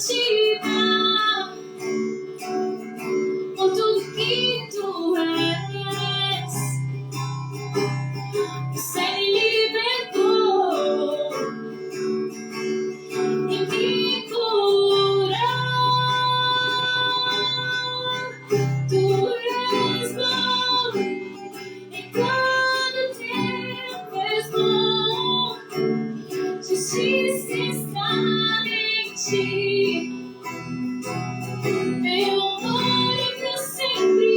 te dar por tudo que tu és. Você me libertou e me curou. Tu és bom, em todo tempo és bom. Justiça está em ti. Meu amor é pra sempre.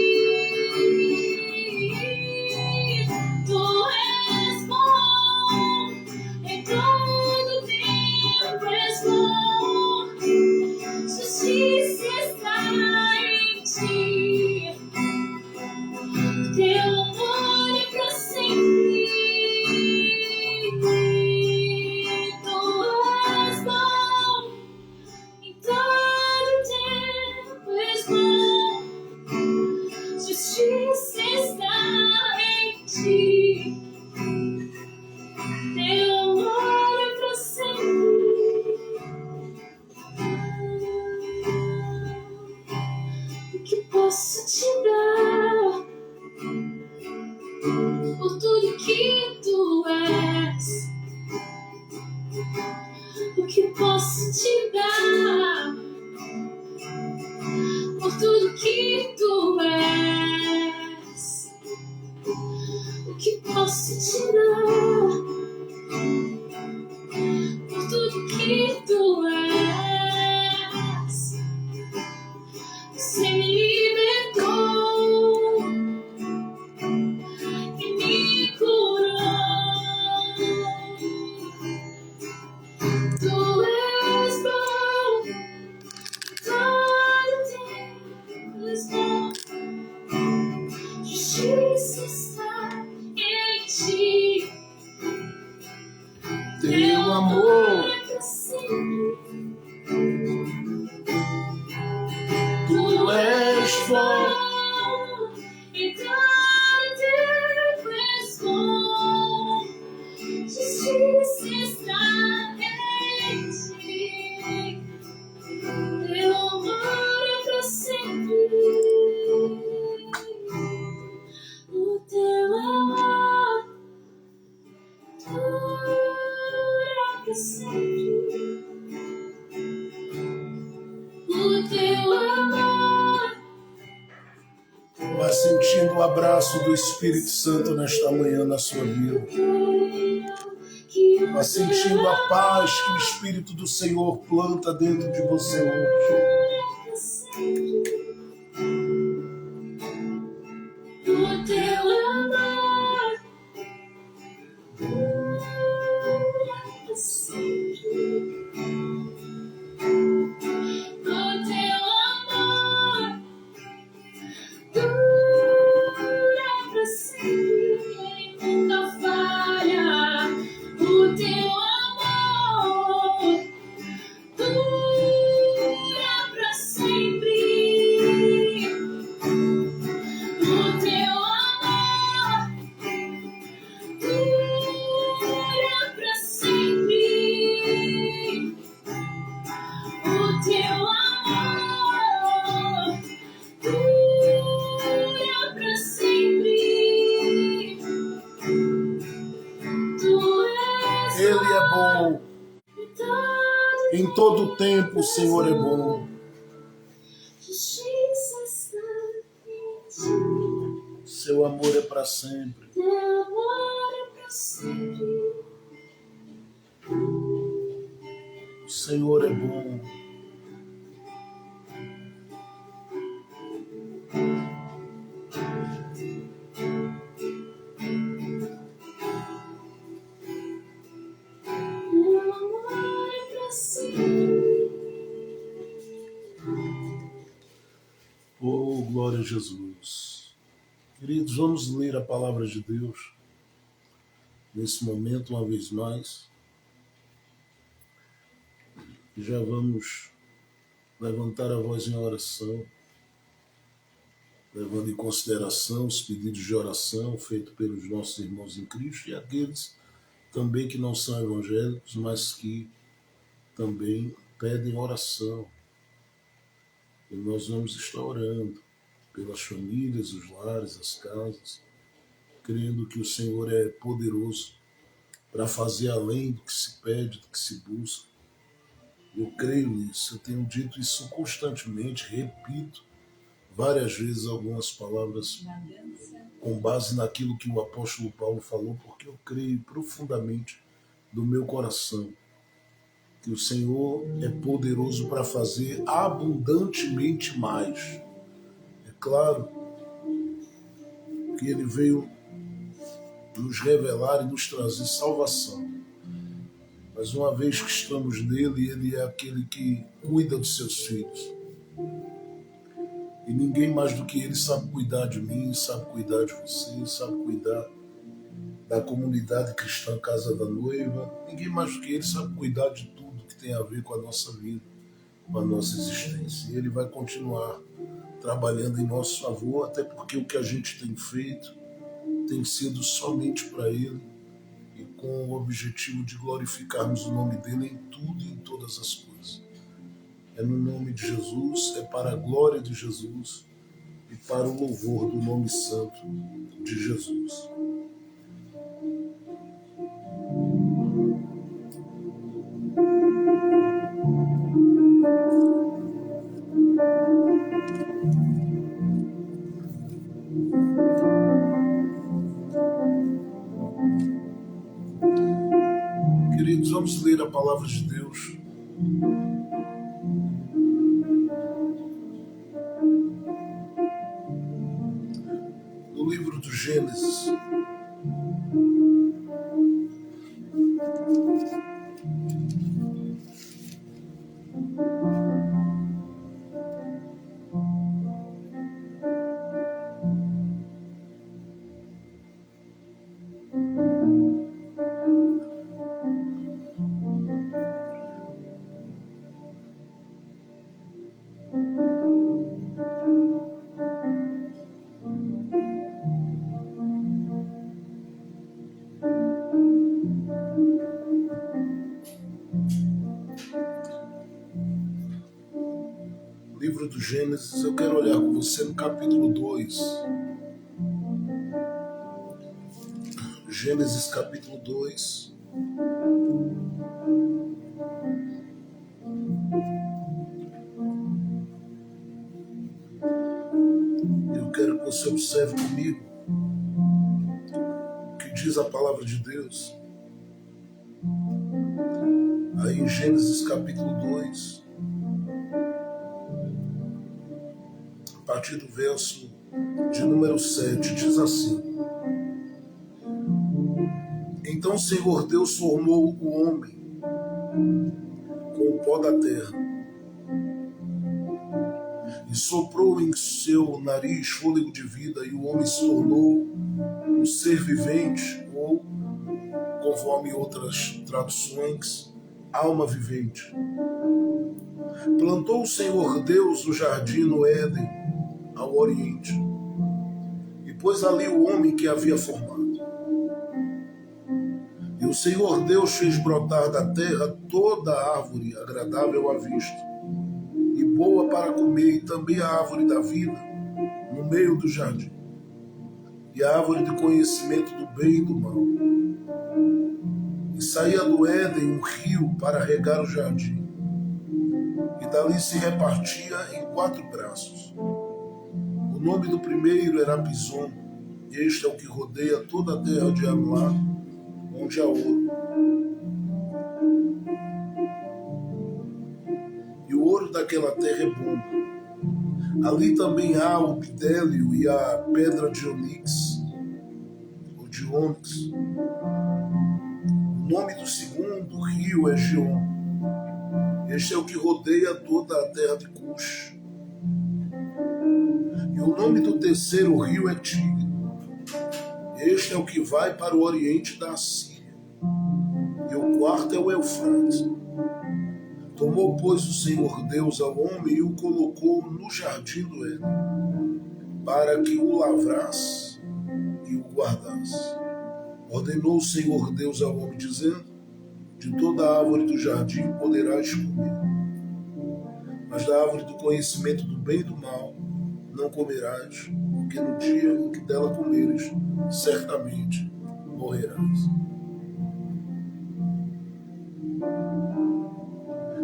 Tu és bom, em todo tempo és bom. Justiça está em ti. Teu amor é pra sempre. Tu és bom, em todo tempo és bom. Justiça está em ti. Teu amor é pra sempre. O que posso te dar por tudo que tu és? O que posso te dar por tudo que tu és? O que posso te dar por tudo que tu és? Você me libertou e me curou. Tu és bom, todo tempo és bom. Justiça está em ti. Teu amor, É pra sempre. tu és bom. E todo tempo és bom. Justiça está em ti. Teu amor é pra sempre. O teu amor dura pra sempre. O teu amor Vá sentindo o abraço do Espírito Santo nesta manhã na sua vida. Vá sentindo a paz que o Espírito do Senhor planta dentro de você hoje. o teu amor dura pra sempre. O teu amor dura pra sempre, nunca falha. O teu amor dura pra sempre. O teu amor dura pra sempre. O teu amor dura pra sempre. Tu és Ele é bom. todo Em todo tempo o Senhor é bom. justiça está em ti. Seu amor é para sempre. Teu amor é pra sempre. O Senhor é bom. Teu amor é pra sempre. Oh, glória a Jesus. Queridos, vamos ler a palavra de Deus nesse momento, uma vez mais. Já vamos levantar a voz em oração, levando em consideração os pedidos de oração feitos pelos nossos irmãos em Cristo e aqueles também que não são evangélicos, mas que também pedem oração. E nós vamos estar orando pelas famílias, os lares, as casas, crendo que o Senhor é poderoso para fazer além do que se pede, do que se busca. Eu creio nisso, eu tenho dito isso constantemente, repito várias vezes algumas palavras com base naquilo que o apóstolo Paulo falou, porque eu creio profundamente do meu coração que o Senhor é poderoso para fazer abundantemente mais. É claro que Ele veio nos revelar e nos trazer salvação. Mas uma vez que estamos nele, Ele é aquele que cuida dos seus filhos. E ninguém mais do que Ele sabe cuidar de mim, sabe cuidar de você, sabe cuidar da comunidade cristã Casa da Noiva. Ninguém mais do que Ele sabe cuidar de tudo que tem a ver com a nossa vida, com a nossa existência. E Ele vai continuar trabalhando em nosso favor, até porque o que a gente tem feito tem sido somente para Ele e com o objetivo de glorificarmos o nome dEle em tudo e em todas as coisas. É no nome de Jesus, é para a glória de Jesus e para o louvor do nome santo de Jesus. Queridos, vamos ler a palavra de Deus no livro do Gênesis. Livro do Gênesis, eu quero olhar com você no capítulo 2. Gênesis capítulo 2. Eu quero que você observe comigo o que diz a palavra de Deus. Aí em Gênesis capítulo 2, a partir do verso de número 7, diz assim: Então o Senhor Deus formou o homem com o pó da terra e soprou em seu nariz fôlego de vida, e o homem se tornou um ser vivente, ou, conforme outras traduções, alma vivente. Plantou o Senhor Deus o jardim no Éden, ao oriente, e pôs ali o homem que havia formado. E o Senhor Deus fez brotar da terra toda árvore agradável à vista, e boa para comer, e também a árvore da vida no meio do jardim, e a árvore de conhecimento do bem e do mal. E saía do Éden um rio para regar o jardim, e dali se repartia em 4 braços. O nome do primeiro era Pison, e este é o que rodeia toda a terra de Amlá, onde há ouro. E o ouro daquela terra é bom. Ali também há o bidélio e a pedra de onix, ou de ônix. O nome do segundo rio é Gion. Este é o que rodeia toda a terra de Cush. E o nome do terceiro rio é Tigre. Este é o que vai para o oriente da Assíria. E o quarto é o Eufrates. Tomou, pois, o Senhor Deus ao homem e o colocou no jardim do Éden, para que o lavrasse e o guardasse. Ordenou o Senhor Deus ao homem, dizendo: De toda a árvore do jardim poderás comer, mas da árvore do conhecimento do bem e do mal não comerás, porque no dia em que dela comeres, certamente morrerás.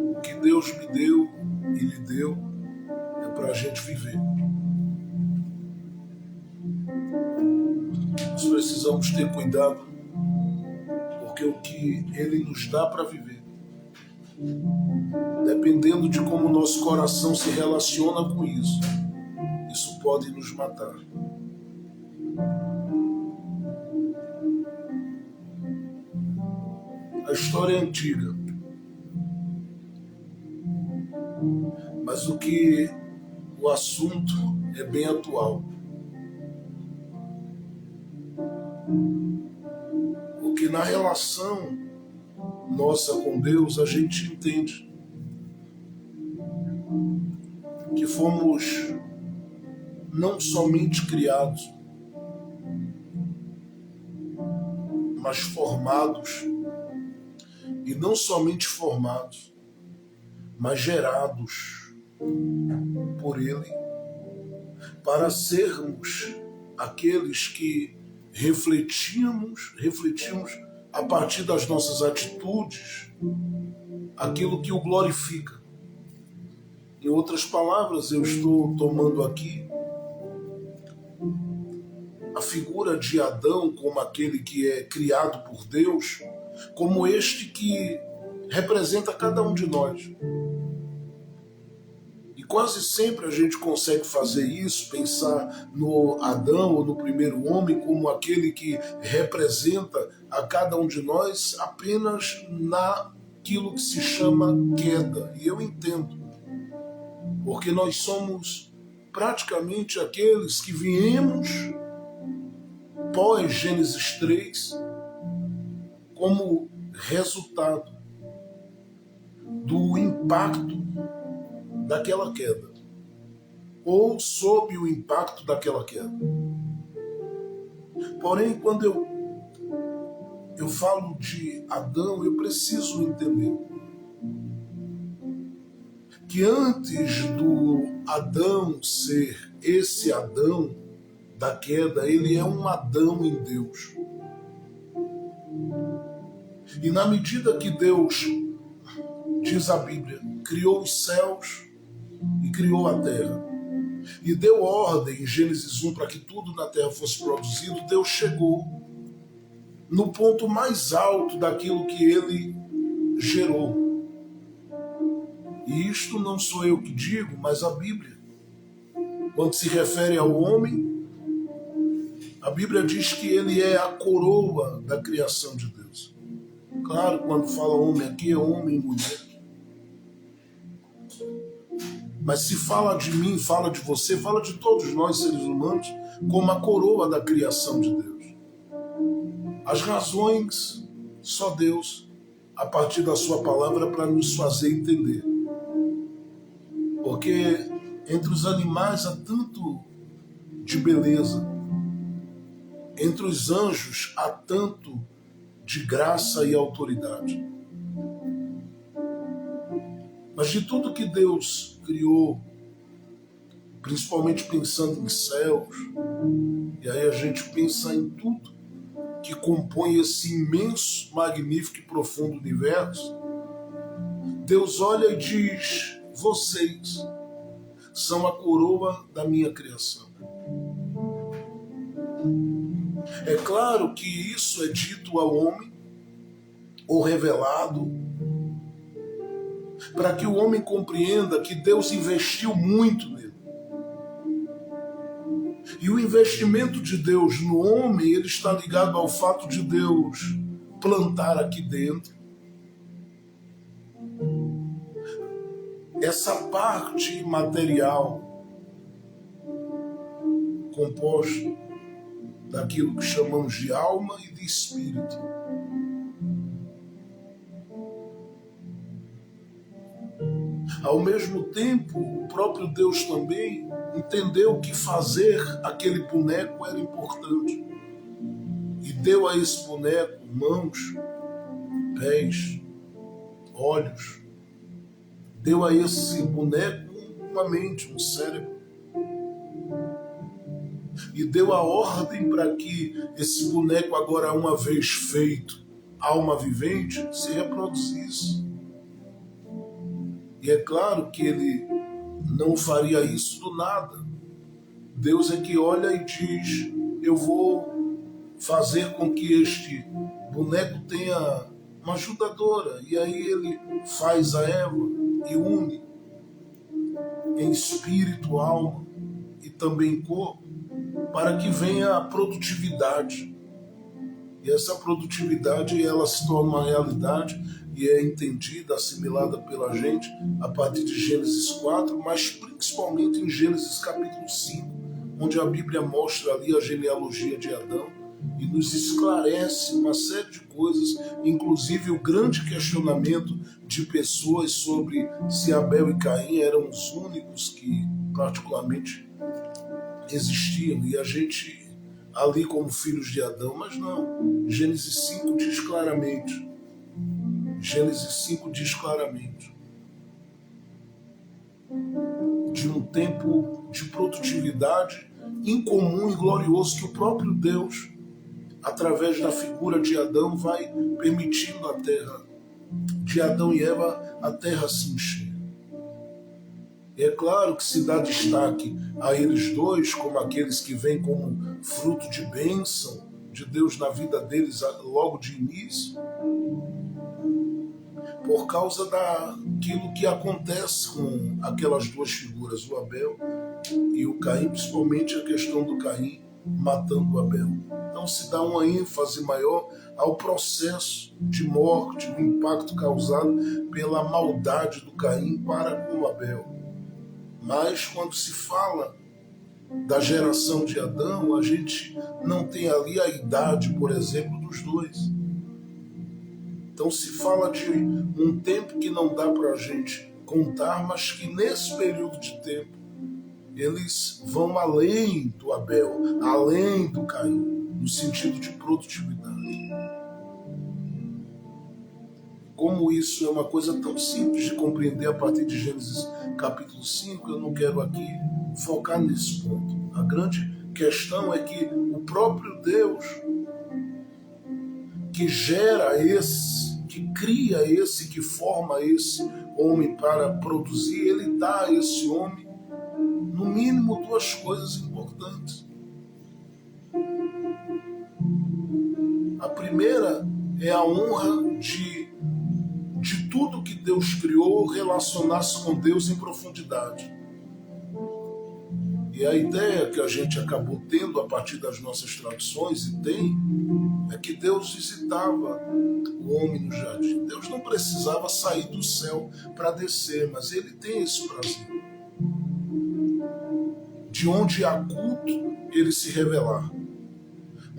O que Deus me deu e lhe deu é para a gente viver. Nós precisamos ter cuidado, porque o que Ele nos dá para viver, dependendo de como o nosso coração se relaciona com isso pode nos matar. A história é antiga, mas o assunto é bem atual. Porque na relação nossa com Deus, a gente entende que fomos não somente criados, mas formados, e não somente formados, mas gerados por Ele, para sermos aqueles que refletimos a partir das nossas atitudes aquilo que o glorifica. Em outras palavras, eu estou tomando aqui a figura de Adão como aquele que é criado por Deus, como este que representa cada um de nós. E quase sempre a gente consegue fazer isso, pensar no Adão ou no primeiro homem como aquele que representa a cada um de nós apenas naquilo que se chama queda. E eu entendo, porque nós somos praticamente aqueles que viemos pós Gênesis 3 como resultado do impacto daquela queda, ou sob o impacto daquela queda. Porém, quando eu falo de Adão, eu preciso entender que antes do Adão ser esse Adão da queda, ele é um Adão em Deus. E na medida que Deus, diz a Bíblia, criou os céus e criou a terra, e deu ordem em Gênesis 1 para que tudo na terra fosse produzido, Deus chegou no ponto mais alto daquilo que ele gerou. E isto não sou eu que digo, mas a Bíblia. Quando se refere ao homem, a Bíblia diz que ele é a coroa da criação de Deus. Claro, quando fala homem aqui, é homem e mulher. Mas se fala de mim, fala de você, fala de todos nós, seres humanos, como a coroa da criação de Deus. As razões, só Deus, a partir da sua palavra, para nos fazer entender. Porque entre os animais há tanto de beleza, entre os anjos há tanto de graça e autoridade. Mas de tudo que Deus criou, principalmente pensando em céus, e aí a gente pensa em tudo que compõe esse imenso, magnífico e profundo universo, Deus olha e diz: vocês são a coroa da minha criação. É claro que isso é dito ao homem, ou revelado, para que o homem compreenda que Deus investiu muito nele. E o investimento de Deus no homem, ele está ligado ao fato de Deus plantar aqui dentro essa parte material composta daquilo que chamamos de alma e de espírito. Ao mesmo tempo, o próprio Deus também entendeu que fazer aquele boneco era importante. E deu a esse boneco mãos, pés, olhos. Deu a esse boneco uma mente, um cérebro. E deu a ordem para que esse boneco, agora uma vez feito, alma vivente, se reproduzisse. E é claro que ele não faria isso do nada. Deus é que olha e diz: eu vou fazer com que este boneco tenha uma ajudadora. E aí ele faz a Eva e une em espírito, alma e também corpo, para que venha a produtividade. E essa produtividade, ela se torna uma realidade e é entendida, assimilada pela gente a partir de Gênesis 4, mas principalmente em Gênesis capítulo 5, onde a Bíblia mostra ali a genealogia de Adão e nos esclarece uma série de coisas, inclusive o grande questionamento de pessoas sobre se Abel e Caim eram os únicos que particularmente existiam, e a gente ali como filhos de Adão, mas não. Gênesis 5 diz claramente, de um tempo de produtividade incomum e glorioso que o próprio Deus, através da figura de Adão, vai permitindo a terra, de Adão e Eva, a terra se encher. E é claro que se dá destaque a eles dois como aqueles que vêm como fruto de bênção de Deus na vida deles logo de início, por causa daquilo que acontece com aquelas duas figuras, o Abel e o Caim, principalmente a questão do Caim matando o Abel. Então se dá uma ênfase maior ao processo de morte, o impacto causado pela maldade do Caim para com o Abel. Mas quando se fala da geração de Adão, a gente não tem ali a idade, por exemplo, dos dois. Então se fala de um tempo que não dá para a gente contar, mas que nesse período de tempo eles vão além do Abel, além do Caim, no sentido de produtividade. Como isso é uma coisa tão simples de compreender a partir de Gênesis capítulo 5, eu não quero aqui focar nesse ponto. A grande questão é que o próprio Deus, que gera esse, que cria esse, que forma esse homem para produzir, ele dá a esse homem, no mínimo, duas coisas importantes. A primeira é a honra de tudo que Deus criou relacionar-se com Deus em profundidade. E a ideia que a gente acabou tendo a partir das nossas tradições, e tem, é que Deus visitava o homem no jardim. Deus não precisava sair do céu para descer, mas ele tem esse prazer. De onde há culto, ele se revelar.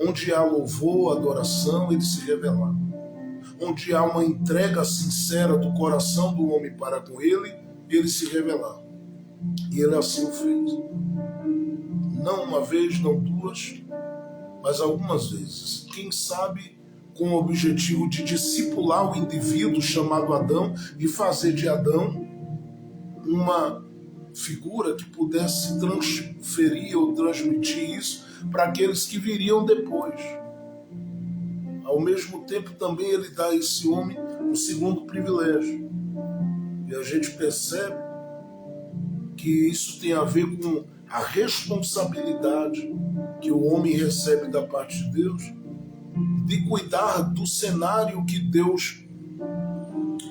Onde há louvor, adoração, ele se revelar. Onde há uma entrega sincera do coração do homem para com ele, ele se revelar. E ele assim o fez. Não uma vez, não duas, mas algumas vezes. Quem sabe com o objetivo de discipular o indivíduo chamado Adão e fazer de Adão uma figura que pudesse transferir ou transmitir isso para aqueles que viriam depois. Ao mesmo tempo, também ele dá a esse homem um segundo privilégio. E a gente percebe que isso tem a ver com a responsabilidade que o homem recebe da parte de Deus de cuidar do cenário que Deus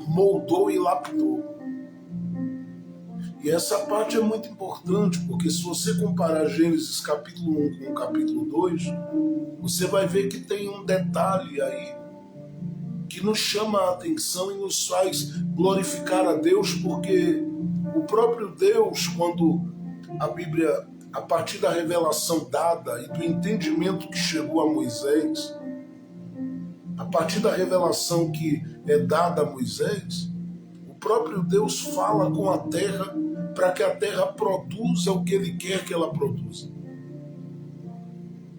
moldou e lapidou. E essa parte é muito importante, porque se você comparar Gênesis capítulo 1 com o capítulo 2, você vai ver que tem um detalhe aí que nos chama a atenção e nos faz glorificar a Deus, porque o próprio Deus, quando a Bíblia, a partir da revelação dada e do entendimento que chegou a Moisés, a partir da revelação que é dada a Moisés, o próprio Deus fala com a terra para que a terra produza o que ele quer que ela produza.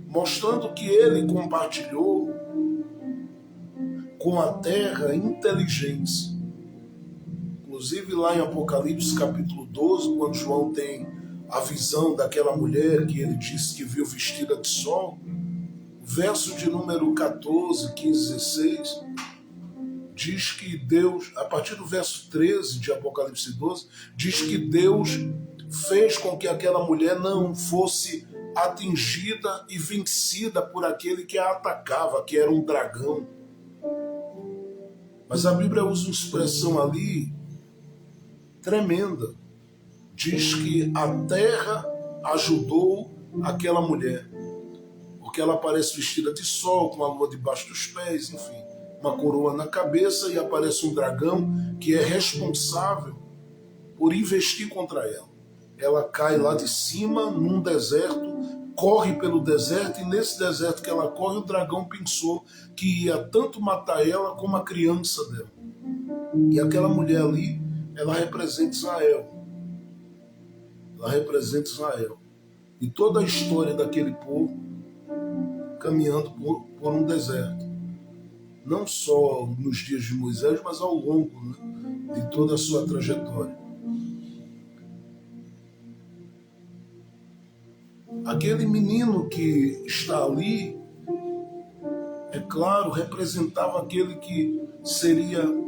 Mostrando que ele compartilhou com a terra inteligência. Inclusive lá em Apocalipse capítulo 12, quando João tem a visão daquela mulher que ele disse que viu vestida de sol, verso de número 14, 15, 16, diz que Deus, a partir do verso 13 de Apocalipse 12, diz que Deus fez com que aquela mulher não fosse atingida e vencida por aquele que a atacava, que era um dragão. Mas a Bíblia usa uma expressão ali tremenda. Diz que a terra ajudou aquela mulher, porque ela aparece vestida de sol, com a lua debaixo dos pés, enfim, uma coroa na cabeça, e aparece um dragão que é responsável por investir contra ela. Ela cai lá de cima, num deserto, corre pelo deserto, e nesse deserto que ela corre, o dragão pensou que ia tanto matar ela como a criança dela. E aquela mulher ali, ela representa Israel. Ela representa Israel. E toda a história daquele povo caminhando por um deserto. Não só nos dias de Moisés, mas ao longo, né, de toda a sua trajetória. Aquele menino que está ali, é claro, representava aquele que seria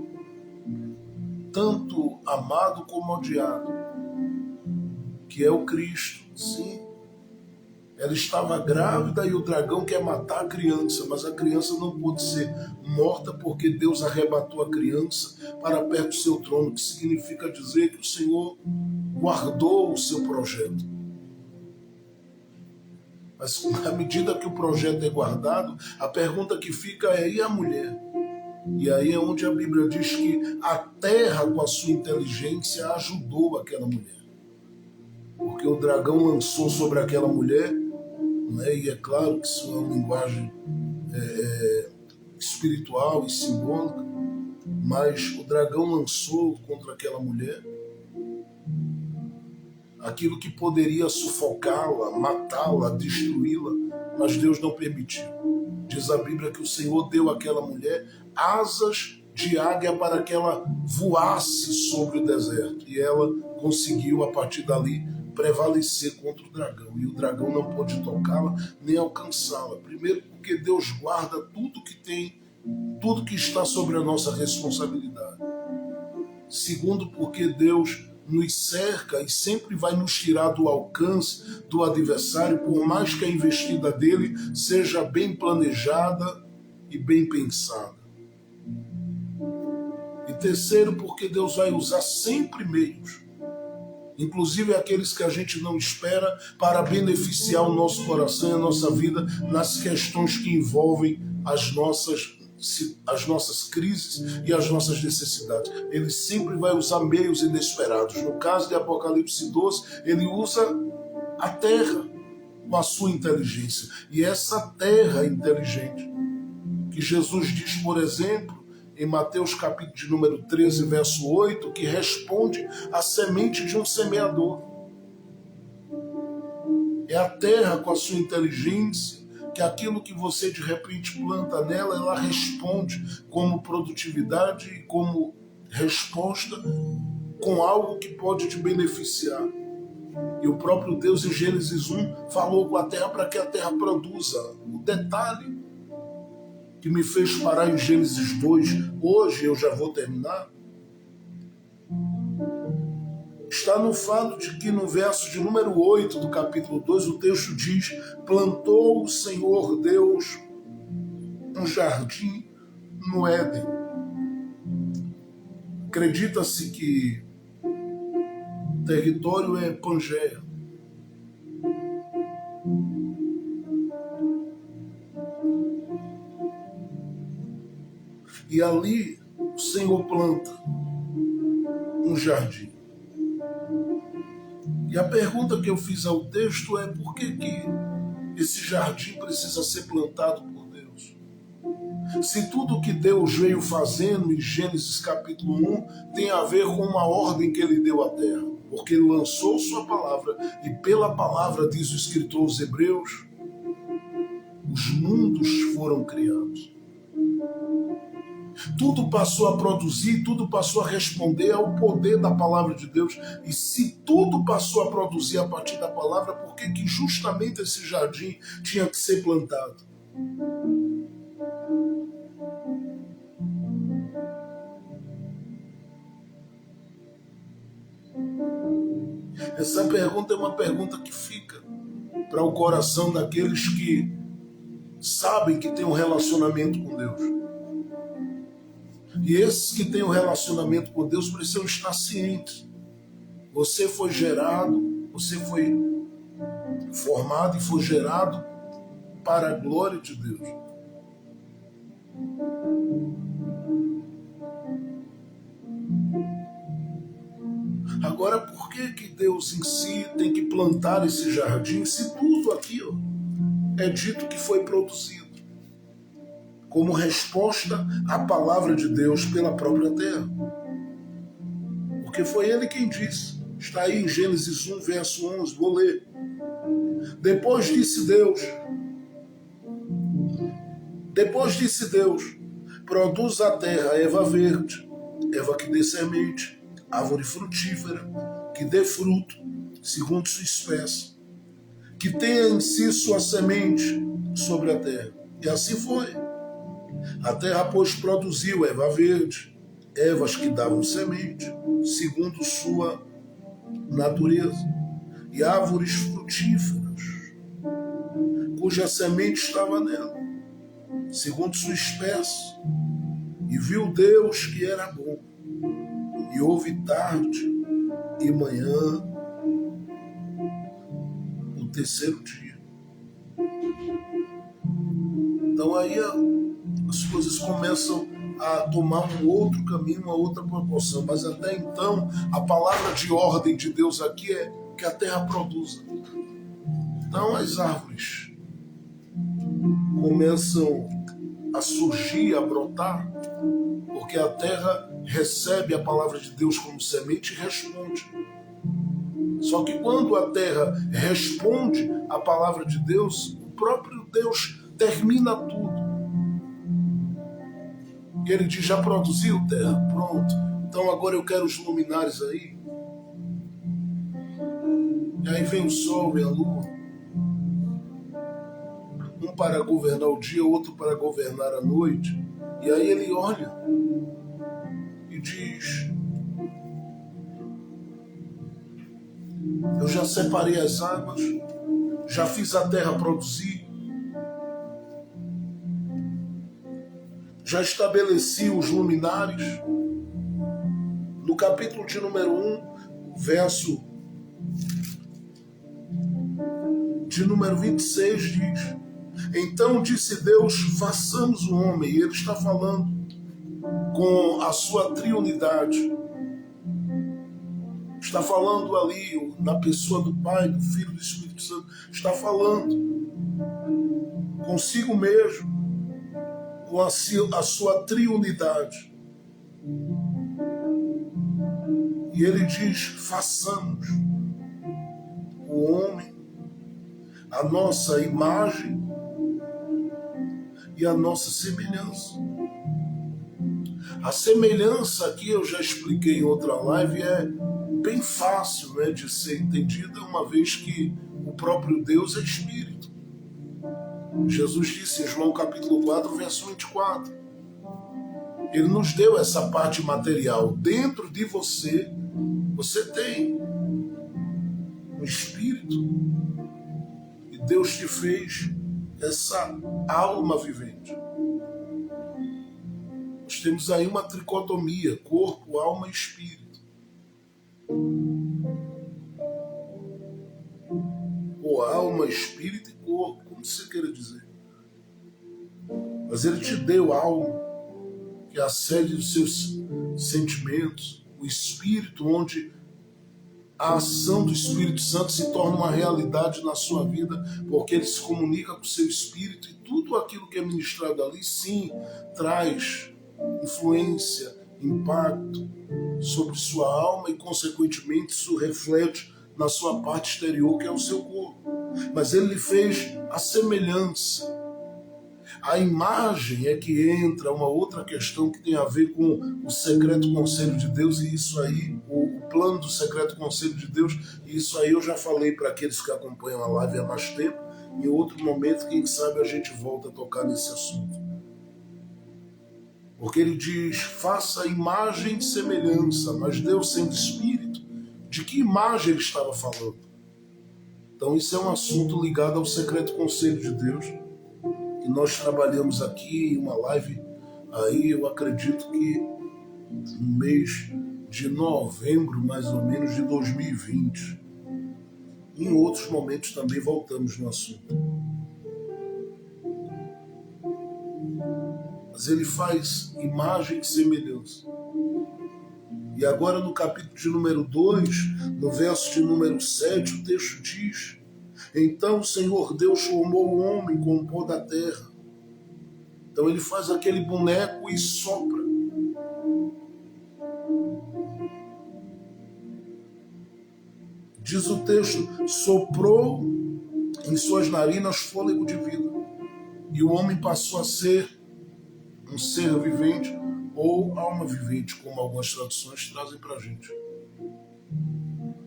tanto amado como odiado, que é o Cristo. Sim, ela estava grávida e o dragão quer matar a criança, mas a criança não pôde ser morta porque Deus arrebatou a criança para perto do seu trono, que significa dizer que o Senhor guardou o seu projeto. Mas à medida que o projeto é guardado, a pergunta que fica é: e a mulher? E aí é onde a Bíblia diz que a terra, com a sua inteligência, ajudou aquela mulher. Porque o dragão lançou sobre aquela mulher, né, e é claro que isso é uma linguagem espiritual e simbólica, mas o dragão lançou contra aquela mulher aquilo que poderia sufocá-la, matá-la, destruí-la, mas Deus não permitiu. Diz a Bíblia que o Senhor deu àquela mulher asas de águia para que ela voasse sobre o deserto. E ela conseguiu, a partir dali, prevalecer contra o dragão. E o dragão não pôde tocá-la nem alcançá-la. Primeiro, porque Deus guarda tudo que tem, tudo que está sobre a nossa responsabilidade. Segundo, porque Deus nos cerca e sempre vai nos tirar do alcance do adversário, por mais que a investida dele seja bem planejada e bem pensada. E terceiro, porque Deus vai usar sempre meios, inclusive aqueles que a gente não espera, para beneficiar o nosso coração e a nossa vida nas questões que envolvem as nossas crises e as nossas necessidades. Ele sempre vai usar meios inesperados. No caso de Apocalipse 12, ele usa a terra com a sua inteligência. E essa terra inteligente, que Jesus diz, por exemplo, em Mateus capítulo de número 13, verso 8, que responde à semente de um semeador. É a terra com a sua inteligência, que aquilo que você de repente planta nela, ela responde como produtividade e como resposta com algo que pode te beneficiar. E o próprio Deus em Gênesis 1 falou com a terra para que a terra produza. O detalhe que me fez parar em Gênesis 2, hoje eu já vou terminar, está no fato de que no verso de número 8 do capítulo 2, o texto diz: plantou o Senhor Deus um jardim no Éden. Acredita-se que o território é Pangeia. E ali o Senhor planta um jardim. E a pergunta que eu fiz ao texto é: por que esse jardim precisa ser plantado por Deus? Se tudo que Deus veio fazendo em Gênesis capítulo 1 tem a ver com uma ordem que ele deu à terra, porque ele lançou sua palavra, e pela palavra, diz o escritor aos Hebreus, os mundos foram criados. Tudo passou a produzir, tudo passou a responder ao poder da palavra de Deus. E se tudo passou a produzir a partir da palavra, por que que justamente esse jardim tinha que ser plantado? Essa pergunta é uma pergunta que fica para o coração daqueles que sabem que tem um relacionamento com Deus. E esses que têm um relacionamento com Deus precisam estar cientes. Você foi gerado, você foi formado e foi gerado para a glória de Deus. Agora, por que Deus em si tem que plantar esse jardim se tudo aqui é dito que foi produzido como resposta à palavra de Deus pela própria terra? Porque foi ele quem disse. Está aí em Gênesis 1, verso 11, vou ler. Depois disse Deus, produz a terra erva verde, erva que dê semente, árvore frutífera, que dê fruto, segundo sua espécie, que tenha em si sua semente sobre a terra. E assim foi. A terra, pois, produziu erva verde, ervas que davam semente, segundo sua natureza, e árvores frutíferas, cuja semente estava nela, segundo sua espécie. E viu Deus que era bom. E houve tarde e manhã, o terceiro dia. Então aí as coisas começam a tomar um outro caminho, uma outra proporção. Mas até então, a palavra de ordem de Deus aqui é que a terra produza. Então as árvores começam a surgir, a brotar, porque a terra recebe a palavra de Deus como semente e responde. Só que quando a terra responde à palavra de Deus, o próprio Deus termina tudo. E ele diz, já produziu terra? Pronto. Então agora eu quero os luminares aí. E aí vem o sol, vem a lua. Um para governar o dia, outro para governar a noite. E aí ele olha e diz, eu já separei as águas, já fiz a terra produzir, já estabeleci os luminares. No capítulo de número 1, verso de número 26 diz, então disse Deus, façamos o homem. E ele está falando com a sua triunidade. Está falando ali na pessoa do Pai, do Filho e do Espírito Santo. Está falando consigo mesmo, com a sua triunidade. E ele diz, façamos o homem, a nossa imagem e a nossa semelhança. A semelhança aqui eu já expliquei em outra live, é bem fácil, né, de ser entendida, uma vez que o próprio Deus é Espírito. Jesus disse em João capítulo 4, verso 24. Ele nos deu essa parte material. Dentro de você, você tem um Espírito. E Deus te fez essa alma vivente. Nós temos aí uma tricotomia, corpo, alma e espírito. Ou alma, espírito e corpo, como você queira dizer. Mas ele te deu alma, que é a sede dos seus sentimentos, o espírito, onde a ação do Espírito Santo se torna uma realidade na sua vida, porque ele se comunica com o seu espírito e tudo aquilo que é ministrado ali, sim, traz influência, impacto sobre sua alma e, consequentemente, isso reflete na sua parte exterior, que é o seu corpo. Mas ele lhe fez a semelhança. A imagem é que entra uma outra questão que tem a ver com o secreto conselho de Deus, e isso aí, o plano do secreto conselho de Deus, e isso aí eu já falei para aqueles que acompanham a live há mais tempo. Em outro momento, quem sabe a gente volta a tocar nesse assunto. Porque ele diz, faça imagem e semelhança, mas Deus sendo espírito, de que imagem ele estava falando? Então isso é um assunto ligado ao secreto conselho de Deus, e nós trabalhamos aqui em uma live, aí eu acredito que no mês de novembro, mais ou menos, de 2020. Em outros momentos também voltamos no assunto. Mas ele faz imagem e semelhança. E agora no capítulo de número 2, no verso de número 7, o texto diz: então o Senhor Deus formou o homem com o pó da terra. Então ele faz aquele boneco e sopra. Diz o texto, soprou em suas narinas fôlego de vida. E o homem passou a ser um ser vivente ou alma vivente, como algumas traduções trazem para a gente.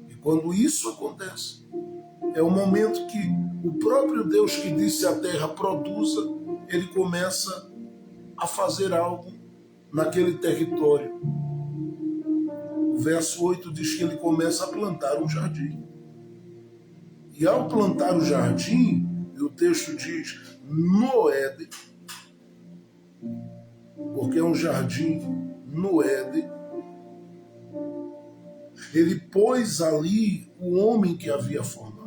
E quando isso acontece, é o momento que o próprio Deus que disse a terra produza, ele começa a fazer algo naquele território. O verso 8 diz que ele começa a plantar um jardim. E ao plantar o jardim, e o texto diz, no Éden, porque é um jardim no Éden, ele pôs ali o homem que havia formado.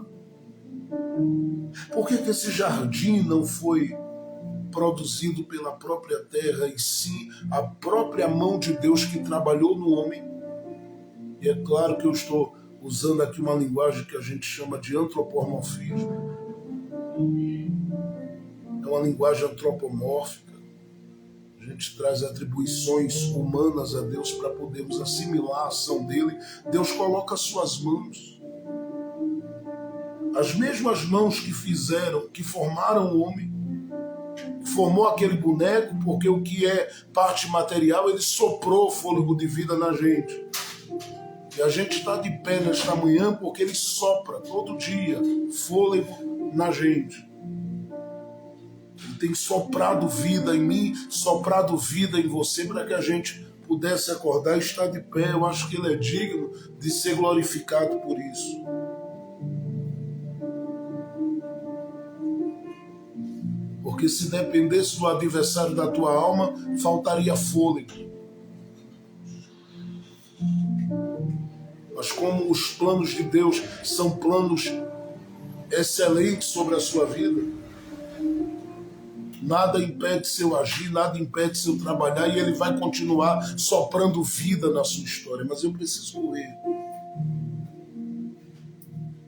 Por que esse jardim não foi produzido pela própria terra, e sim a própria mão de Deus que trabalhou no homem? E é claro que eu estou usando aqui uma linguagem que a gente chama de antropomorfismo. É uma linguagem antropomórfica. A gente traz atribuições humanas a Deus para podermos assimilar a ação dele. Deus coloca as suas mãos. As mesmas mãos que fizeram, que formaram o homem, formou aquele boneco, porque o que é parte material, ele soprou fôlego de vida na gente. E a gente está de pé nesta manhã porque ele sopra todo dia fôlego na gente. Ele tem soprado vida em mim, soprado vida em você, para que a gente pudesse acordar e estar de pé. Eu acho que ele é digno de ser glorificado por isso. Porque se dependesse do adversário da tua alma, faltaria fôlego. Mas como os planos de Deus são planos excelentes sobre a sua vida, nada impede seu agir, nada impede seu trabalhar, e ele vai continuar soprando vida na sua história. Mas eu preciso correr.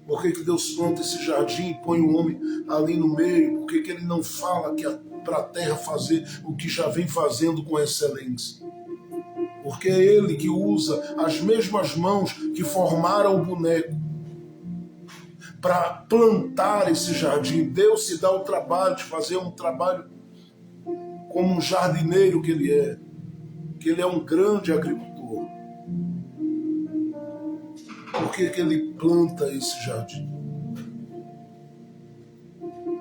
Por que Deus planta esse jardim e põe o homem ali no meio? Por que ele não fala que é para a terra fazer o que já vem fazendo com excelência? Porque é ele que usa as mesmas mãos que formaram o boneco para plantar esse jardim. Deus se dá o trabalho de fazer um trabalho como um jardineiro que ele é um grande agricultor. Por que ele planta esse jardim?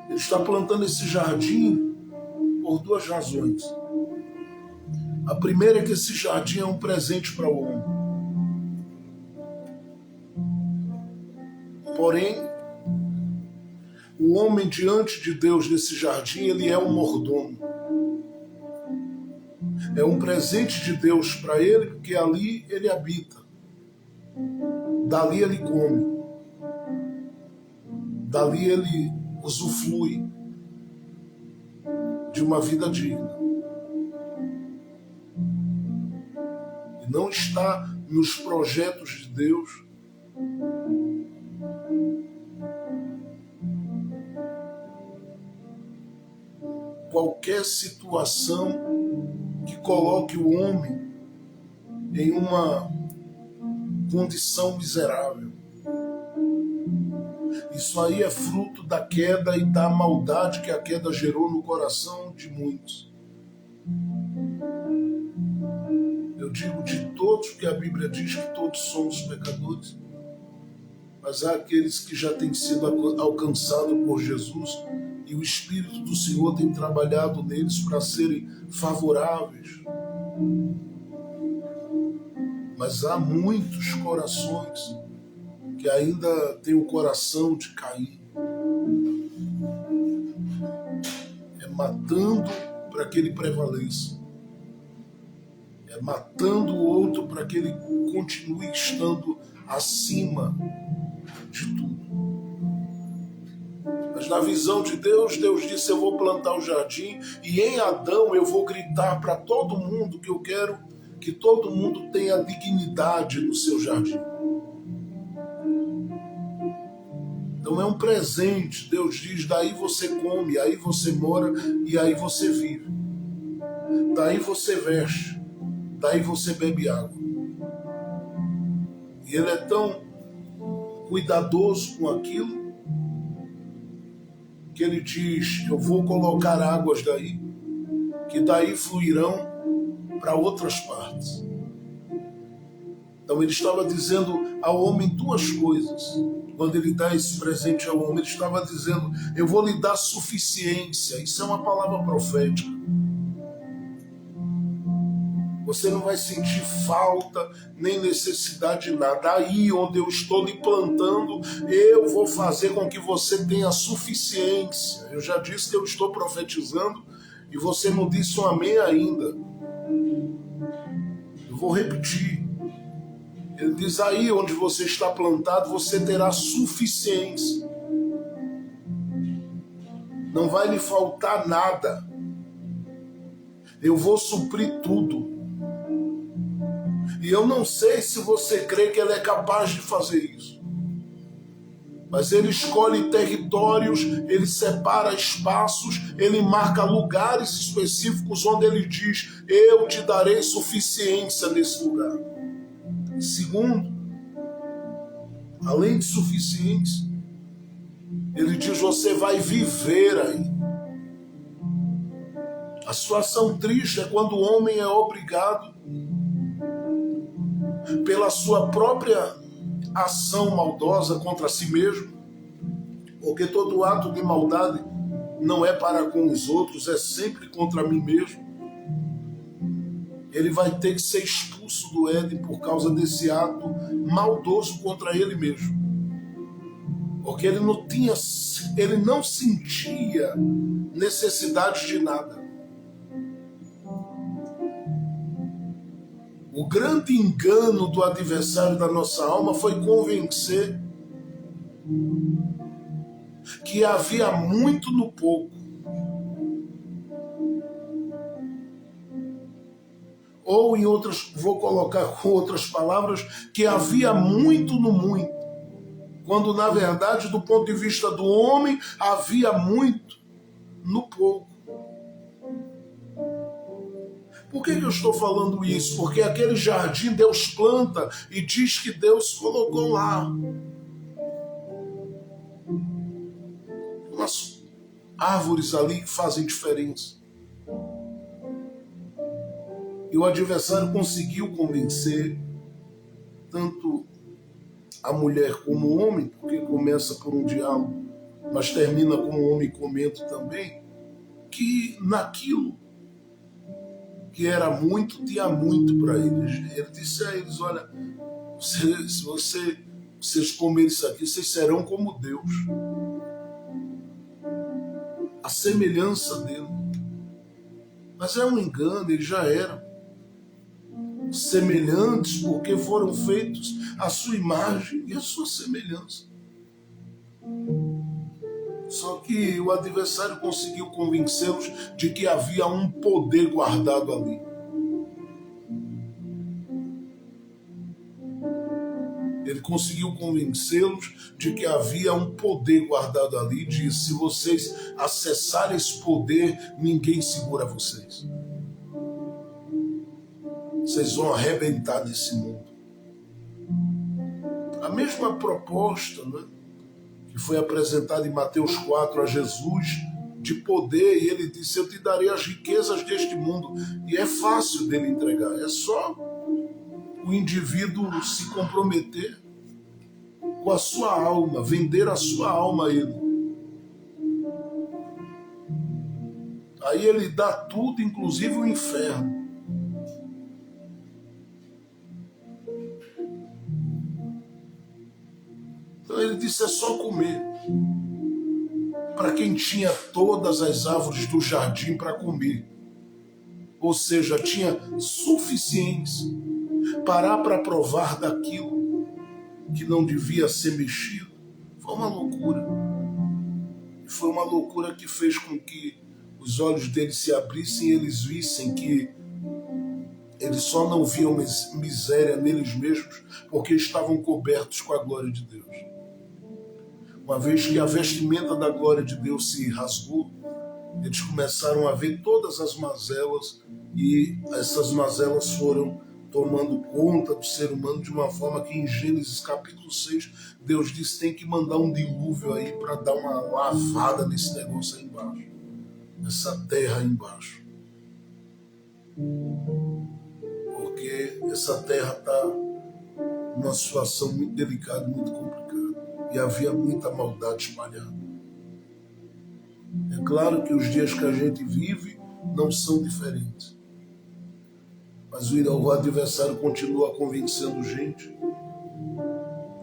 Ele está plantando esse jardim por duas razões. A primeira é que esse jardim é um presente para o homem. Porém, o homem diante de Deus nesse jardim, ele é um mordomo. É um presente de Deus para ele, porque ali ele habita. Dali ele come. Dali ele usufrui de uma vida digna. E não está nos projetos de Deus qualquer situação que coloque o homem em uma condição miserável. Isso aí é fruto da queda e da maldade que a queda gerou no coração coração de muitos. Eu digo de todos, porque a Bíblia diz que todos somos pecadores, mas há aqueles que já têm sido alcançados por Jesus e o Espírito do Senhor tem trabalhado neles para serem favoráveis. Mas há muitos corações que ainda têm o coração de Caim. É matando para que ele prevaleça. É matando o outro para que ele continue estando acima de tudo. Mas na visão de Deus, Deus disse: eu vou plantar o jardim e em Adão eu vou gritar para todo mundo que eu quero que todo mundo tenha dignidade no seu jardim. Então é um presente. Deus diz: daí você come, aí você mora e aí você vive. Daí você veste, daí você bebe água. E ele é tão cuidadoso com aquilo que ele diz: eu vou colocar águas daí, que daí fluirão para outras partes. Então ele estava dizendo ao homem duas coisas. Quando ele dá esse presente ao homem, ele estava dizendo: eu vou lhe dar suficiência. Isso é uma palavra profética. Você não vai sentir falta nem necessidade de nada. Aí onde eu estou lhe plantando, eu vou fazer com que você tenha suficiência. Eu já disse que eu estou profetizando e você não disse um amém ainda. Eu vou repetir. Ele diz: aí onde você está plantado, você terá suficiência. Não vai lhe faltar nada. Eu vou suprir tudo. E eu não sei se você crê que ele é capaz de fazer isso. Mas ele escolhe territórios, ele separa espaços, ele marca lugares específicos onde ele diz: eu te darei suficiência nesse lugar. E segundo, além de suficiência, ele diz: você vai viver aí. A situação triste é quando o homem é obrigado, pela sua própria ação maldosa contra si mesmo, porque todo ato de maldade não é para com os outros, é sempre contra mim mesmo. Ele vai ter que ser expulso do Éden por causa desse ato maldoso contra ele mesmo. Porque ele não sentia necessidade de nada. O grande engano do adversário da nossa alma foi convencer que havia muito no pouco. Ou em outras, vou colocar com outras palavras, que havia muito no muito. Quando na verdade, do ponto de vista do homem, havia muito no pouco. Por que eu estou falando isso? Porque aquele jardim Deus planta e diz que Deus colocou lá umas árvores ali que fazem diferença. E o adversário conseguiu convencer tanto a mulher como o homem, porque começa por um diálogo, mas termina com o homem comendo também, que naquilo que era muito, tinha muito para eles. Ele disse a eles: olha, se vocês comerem isso aqui, vocês serão como Deus. A semelhança dele. Mas é um engano, eles já eram semelhantes porque foram feitos à sua imagem e à sua semelhança. Só que o adversário conseguiu convencê-los de que havia um poder guardado ali. Ele conseguiu convencê-los de que havia um poder guardado ali. Disse: se vocês acessarem esse poder, ninguém segura vocês. Vocês vão arrebentar nesse mundo. A mesma proposta, né, que foi apresentada em Mateus 4 a Jesus, de poder, e ele disse: eu te darei as riquezas deste mundo. E é fácil dele entregar, é só o indivíduo se comprometer com a sua alma, vender a sua alma a ele. Aí ele dá tudo, inclusive o inferno. Então ele disse: é só comer. Para quem tinha todas as árvores do jardim para comer. Ou seja, tinha suficiência. Parar para provar daquilo que não devia ser mexido foi uma loucura. E foi uma loucura que fez com que os olhos deles se abrissem e eles vissem que eles só não viam miséria neles mesmos porque estavam cobertos com a glória de Deus. Uma vez que a vestimenta da glória de Deus se rasgou, eles começaram a ver todas as mazelas, e essas mazelas foram tomando conta do ser humano de uma forma que em Gênesis capítulo 6, Deus disse: tem que mandar um dilúvio aí para dar uma lavada nesse negócio aí embaixo, nessa terra aí embaixo. Porque essa terra está numa situação muito delicada, muito complicada. E havia muita maldade espalhada. É claro que os dias que a gente vive não são diferentes. Mas o adversário continua convencendo gente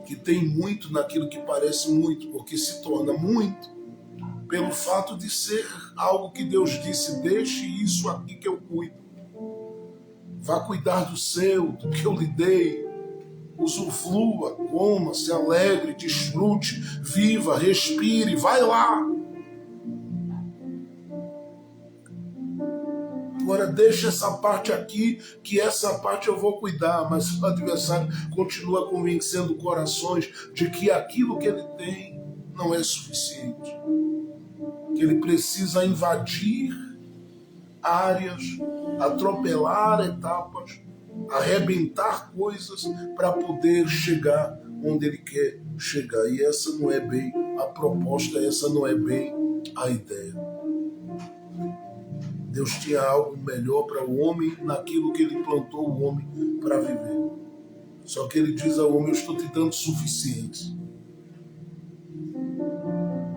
que tem muito naquilo que parece muito, porque se torna muito pelo fato de ser algo que Deus disse: deixe isso aqui que eu cuido. Vá cuidar do seu, do que eu lhe dei. Usufrua, coma, se alegre, desfrute, viva, respire, vai lá. Agora deixa essa parte aqui, que essa parte eu vou cuidar. Mas o adversário continua convencendo corações de que aquilo que ele tem não é suficiente. Que ele precisa invadir áreas, atropelar etapas, arrebentar coisas para poder chegar onde ele quer chegar. E essa não é bem a proposta, essa não é bem a ideia. Deus tinha algo melhor para o homem naquilo que ele plantou o homem para viver. Só que ele diz ao homem: eu estou te dando suficiência.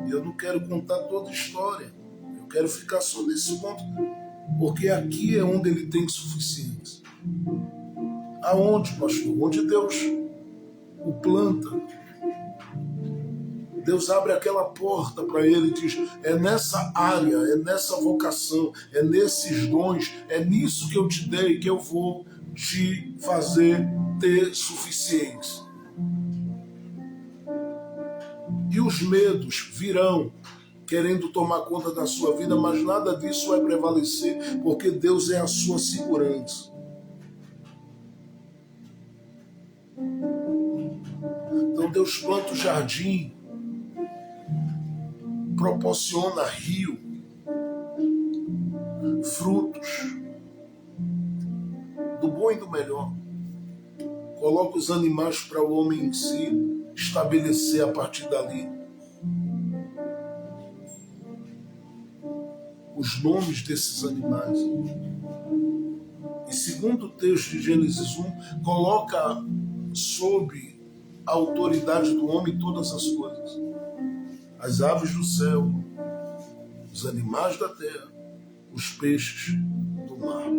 Eu não quero contar toda a história. Eu quero ficar só nesse ponto. Porque aqui é onde ele tem suficiência. Aonde, pastor? Onde Deus o planta. Deus abre aquela porta para ele e diz: é nessa área, é nessa vocação, é nesses dons, é nisso que eu te dei que eu vou te fazer ter suficiência. E os medos virão querendo tomar conta da sua vida, mas nada disso vai prevalecer, porque Deus é a sua segurança. Então Deus planta o jardim, proporciona rio, frutos, do bom e do melhor. Coloca os animais para o homem em si estabelecer a partir dali. Os nomes desses animais. E segundo o texto de Gênesis 1, coloca sob a autoridade do homem todas as coisas. As aves do céu, os animais da terra, os peixes do mar.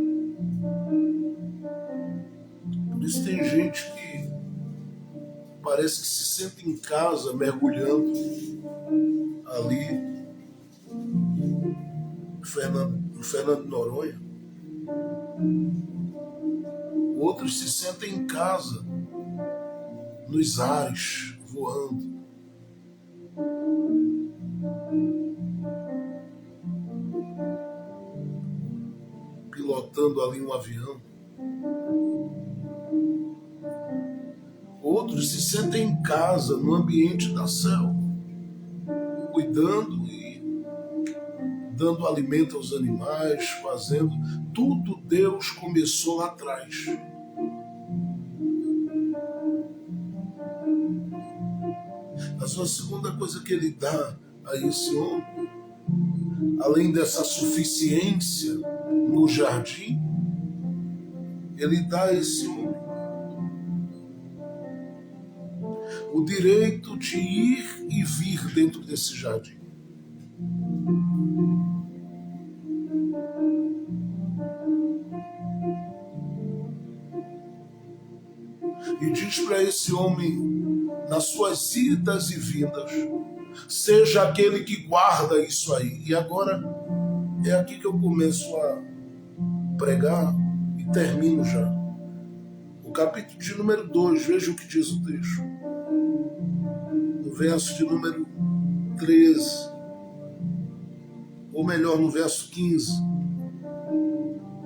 Por isso tem gente que parece que se sente em casa mergulhando ali no Fernando de Noronha. Outros se sentem em casa nos ares, voando. Pilotando ali um avião. Outros se sentem em casa, no ambiente da selva, cuidando e dando alimento aos animais, fazendo tudo. Deus começou lá atrás. A sua segunda coisa que ele dá a esse homem, além dessa suficiência no jardim, ele dá a esse homem o direito de ir e vir dentro desse jardim. E diz para esse homem, nas suas idas e vindas, seja aquele que guarda isso aí. E agora é aqui que eu começo a pregar e termino já. O capítulo de número 2, veja o que diz o texto. No verso de número 13, ou melhor, no verso 15.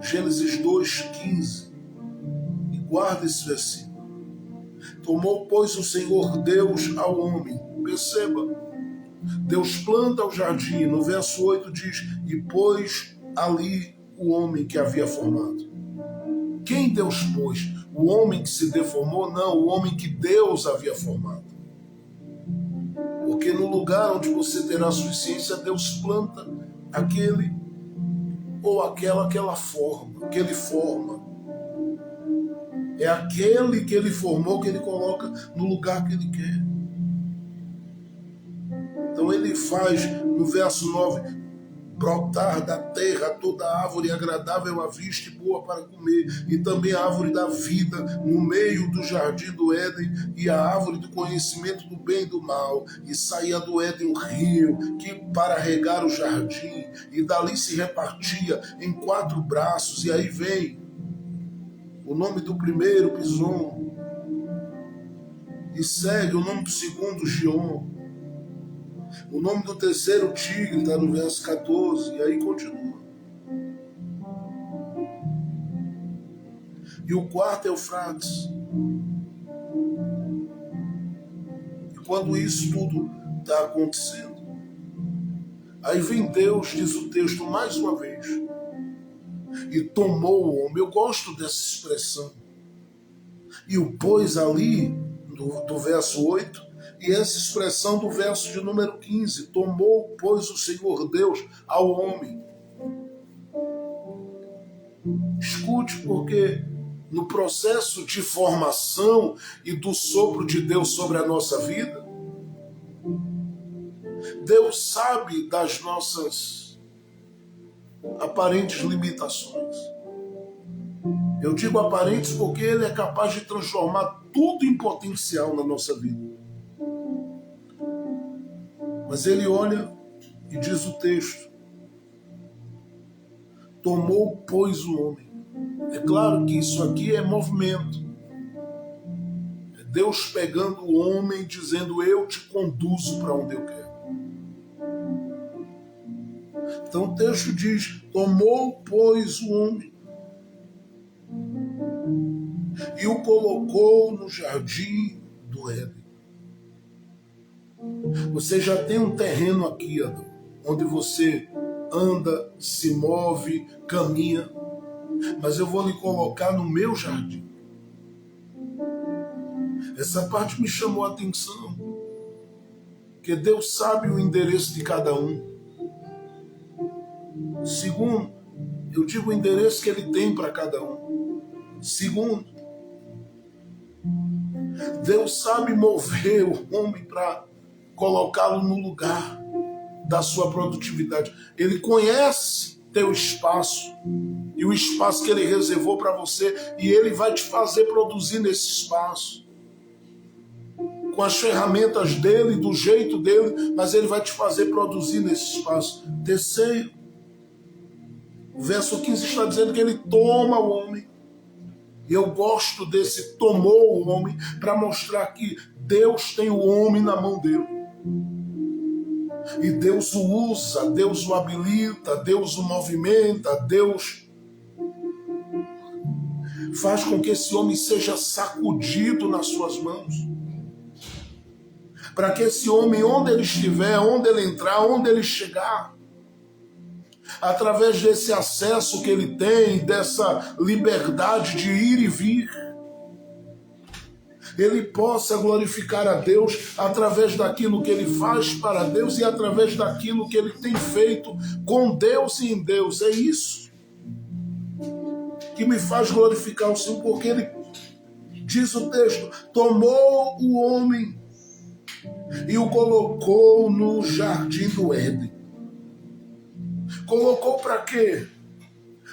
Gênesis 2, 15. E guarda esse versículo. Tomou, pois, o Senhor Deus ao homem. Perceba, Deus planta o jardim. No verso 8 diz, e pôs ali o homem que havia formado. Quem Deus pôs? O homem que se deformou? Não, o homem que Deus havia formado. Porque no lugar onde você terá suficiência, Deus planta aquele ou aquela forma, que ele forma. É aquele que ele formou, que ele coloca no lugar que ele quer. Então ele faz, no verso 9, brotar da terra toda árvore agradável à vista e boa para comer, e também a árvore da vida no meio do jardim do Éden, e a árvore do conhecimento do bem e do mal. E saía do Éden um rio que para regar o jardim, e dali se repartia em 4 braços. E aí vem o nome do primeiro, Pison, e segue o nome do segundo, Gion. O nome do terceiro, Tigre, está no verso 14, e aí continua. E o quarto é Eufrates. E quando isso tudo está acontecendo, aí vem Deus, diz o texto mais uma vez, e tomou o homem. Eu gosto dessa expressão. E o pôs ali, do verso 8, e essa expressão do verso de número 15, tomou, pois, o Senhor Deus ao homem. Escute, porque no processo de formação e do sopro de Deus sobre a nossa vida, Deus sabe das nossas aparentes limitações. Eu digo aparentes porque Ele é capaz de transformar tudo em potencial na nossa vida. Mas Ele olha e diz o texto, tomou, pois, o homem. É claro que isso aqui é movimento. É Deus pegando o homem dizendo, eu te conduzo para onde eu quero. Então o texto diz, tomou, pois, o homem e o colocou no jardim do Éden. Você já tem um terreno aqui, Adão, onde você anda, se move, caminha, mas eu vou lhe colocar no meu jardim. Essa parte me chamou a atenção, porque Deus sabe o endereço de cada um. Segundo, eu digo o endereço que Ele tem para cada um. Segundo, Deus sabe mover o homem para colocá-lo no lugar da sua produtividade. Ele conhece teu espaço e o espaço que Ele reservou para você, e Ele vai te fazer produzir nesse espaço com as ferramentas dele, do jeito dele, mas Ele vai te fazer produzir nesse espaço. Terceiro, o verso 15 está dizendo que Ele toma o homem. E eu gosto desse tomou o homem para mostrar que Deus tem o homem na mão dele. E Deus o usa, Deus o habilita, Deus o movimenta, Deus faz com que esse homem seja sacudido nas suas mãos. Para que esse homem, onde ele estiver, onde ele entrar, onde ele chegar, através desse acesso que ele tem, dessa liberdade de ir e vir, ele possa glorificar a Deus através daquilo que ele faz para Deus e através daquilo que ele tem feito com Deus e em Deus. É isso que me faz glorificar o Senhor, porque ele, diz o texto, tomou o homem e o colocou no jardim do Éden. Colocou para quê?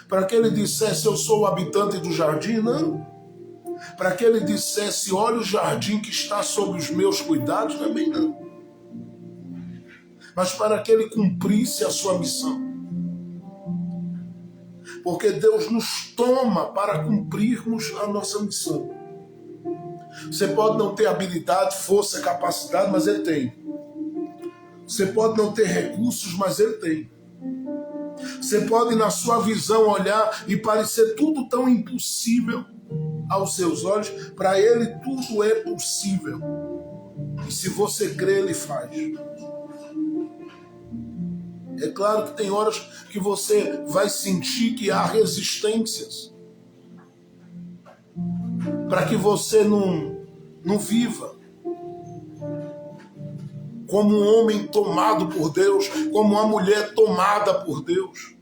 Para que ele dissesse, eu sou o habitante do jardim? Não. Para que ele dissesse, olha o jardim que está sob os meus cuidados? Também não. Mas para que ele cumprisse a sua missão. Porque Deus nos toma para cumprirmos a nossa missão. Você pode não ter habilidade, força, capacidade, mas ele tem. Você pode não ter recursos, mas ele tem. Você pode, na sua visão, olhar e parecer tudo tão impossível aos seus olhos. Para ele, tudo é possível. E se você crê, ele faz. É claro que tem horas que você vai sentir que há resistências. Para que você não viva como um homem tomado por Deus, como uma mulher tomada por Deus.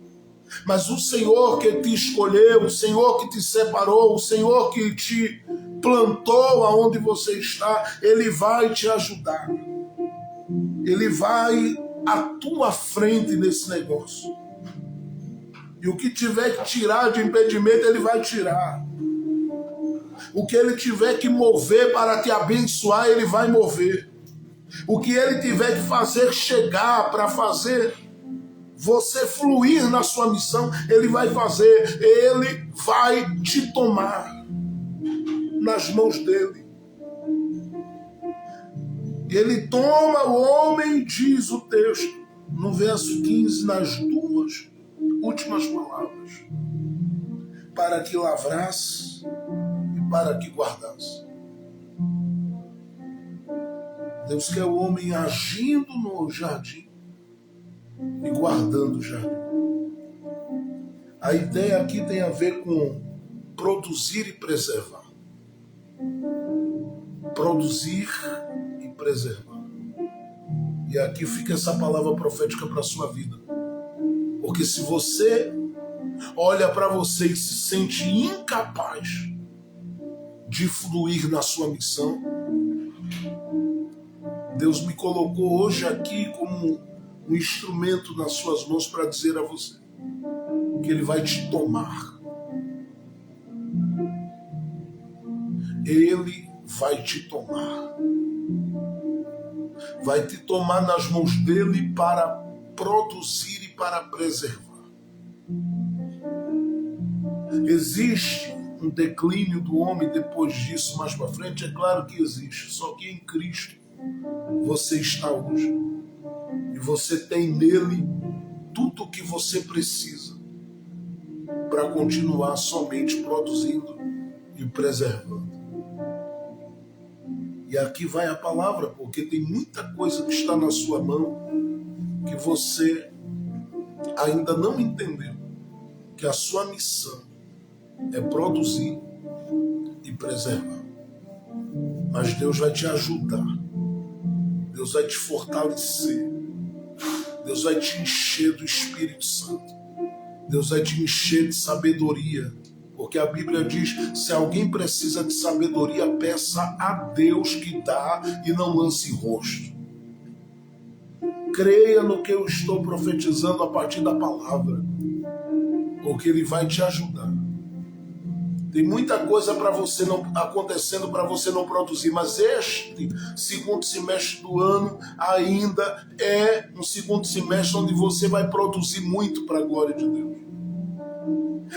Mas o Senhor que te escolheu, o Senhor que te separou, o Senhor que te plantou aonde você está, Ele vai te ajudar. Ele vai à tua frente nesse negócio. E o que tiver que tirar de impedimento, Ele vai tirar. O que Ele tiver que mover para te abençoar, Ele vai mover. O que Ele tiver que fazer chegar para fazer você fluir na sua missão, Ele vai fazer. Ele vai te tomar nas mãos dEle. Ele toma o homem, diz o texto, no verso 15, nas duas últimas palavras, para que lavrasse e para que guardasse. Deus quer o homem agindo no jardim e guardando o jardim. A ideia aqui tem a ver com produzir e preservar. Produzir e preservar. E aqui fica essa palavra profética para a sua vida. Porque se você olha para você e se sente incapaz de fluir na sua missão, Deus me colocou hoje aqui como um instrumento nas suas mãos para dizer a você que Ele vai te tomar. Ele vai te tomar. Vai te tomar nas mãos dEle para produzir e para preservar. Existe um declínio do homem depois disso, mais para frente? É claro que existe, só que em Cristo você está hoje. E você tem nele tudo o que você precisa para continuar somente produzindo e preservando. E aqui vai a palavra, porque tem muita coisa que está na sua mão que você ainda não entendeu, que a sua missão é produzir e preservar. Mas Deus vai te ajudar, Deus vai te fortalecer, Deus vai te encher do Espírito Santo, Deus vai te encher de sabedoria, porque a Bíblia diz, se alguém precisa de sabedoria, peça a Deus que dá e não lance rosto. Creia no que eu estou profetizando a partir da palavra, porque Ele vai te ajudar. Tem muita coisa para você não acontecendo para você não produzir, mas este segundo semestre do ano ainda é um segundo semestre onde você vai produzir muito para a glória de Deus.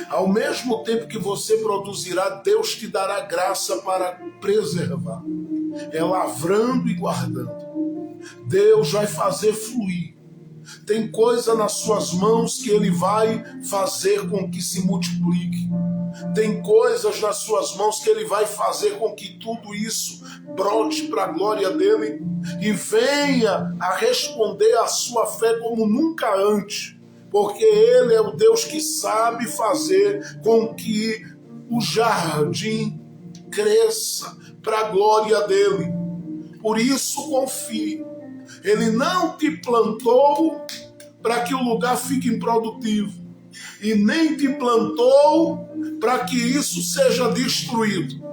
Ao mesmo tempo que você produzirá, Deus te dará graça para preservar. É lavrando e guardando. Deus vai fazer fluir. Tem coisa nas suas mãos que Ele vai fazer com que se multiplique. Tem coisas nas suas mãos que Ele vai fazer com que tudo isso brote para a glória dEle e venha a responder à sua fé como nunca antes. Porque Ele é o Deus que sabe fazer com que o jardim cresça, para a glória dele. Por isso confie. Ele não te plantou para que o lugar fique improdutivo. E nem te plantou para que isso seja destruído.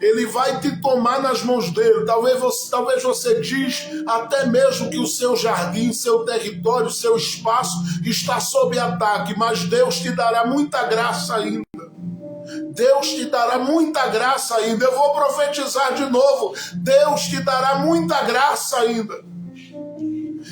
Ele vai te tomar nas mãos dele. Talvez você diz até mesmo que o seu jardim, seu território, seu espaço está sob ataque, mas Deus te dará muita graça ainda. Deus te dará muita graça ainda. Eu vou profetizar de novo. Deus te dará muita graça ainda.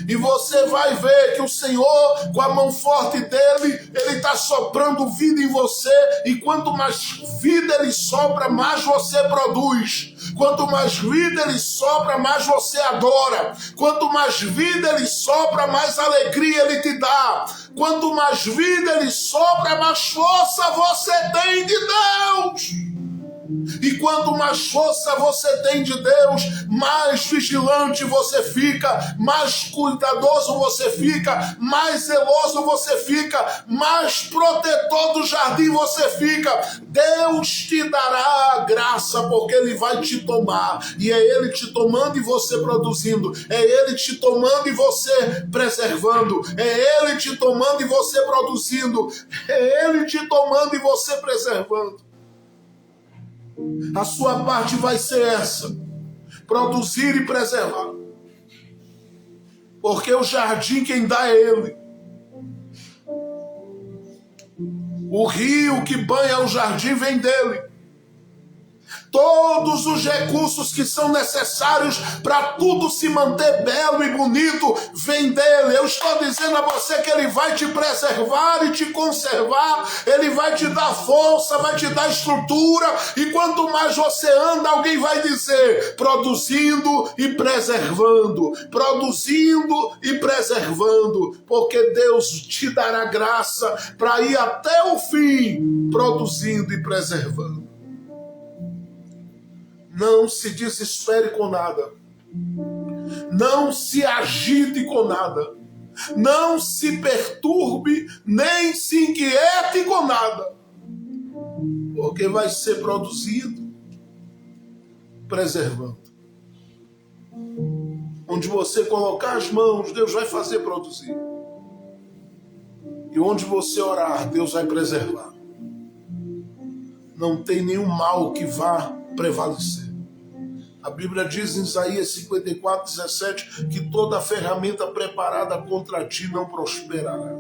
E você vai ver que o Senhor, com a mão forte dele, ele está soprando vida em você. E quanto mais vida ele sopra, mais você produz. Quanto mais vida ele sopra, mais você adora. Quanto mais vida ele sopra, mais alegria ele te dá. Quanto mais vida ele sopra, mais força você tem de Deus. E quanto mais força você tem de Deus, mais vigilante você fica, mais cuidadoso você fica, mais zeloso você fica, mais protetor do jardim você fica. Deus te dará graça, porque Ele vai te tomar. E é Ele te tomando e você produzindo. É Ele te tomando e você preservando. É Ele te tomando e você produzindo. É Ele te tomando e você preservando. A sua parte vai ser essa: produzir e preservar. Porque o jardim quem dá é Ele. O rio que banha o jardim vem dele. Todos os recursos que são necessários para tudo se manter belo e bonito vem dele. Eu estou dizendo a você que ele vai te preservar e te conservar. Ele vai te dar força, vai te dar estrutura. E quanto mais você anda, alguém vai dizer: produzindo e preservando. Produzindo e preservando. Porque Deus te dará graça para ir até o fim, produzindo e preservando. Não se desespere com nada. Não se agite com nada. Não se perturbe, nem se inquiete com nada. Porque vai ser produzido, preservando. Onde você colocar as mãos, Deus vai fazer produzir. E onde você orar, Deus vai preservar. Não tem nenhum mal que vá prevalecer. A Bíblia diz em Isaías 54:17 que toda ferramenta preparada contra ti não prosperará.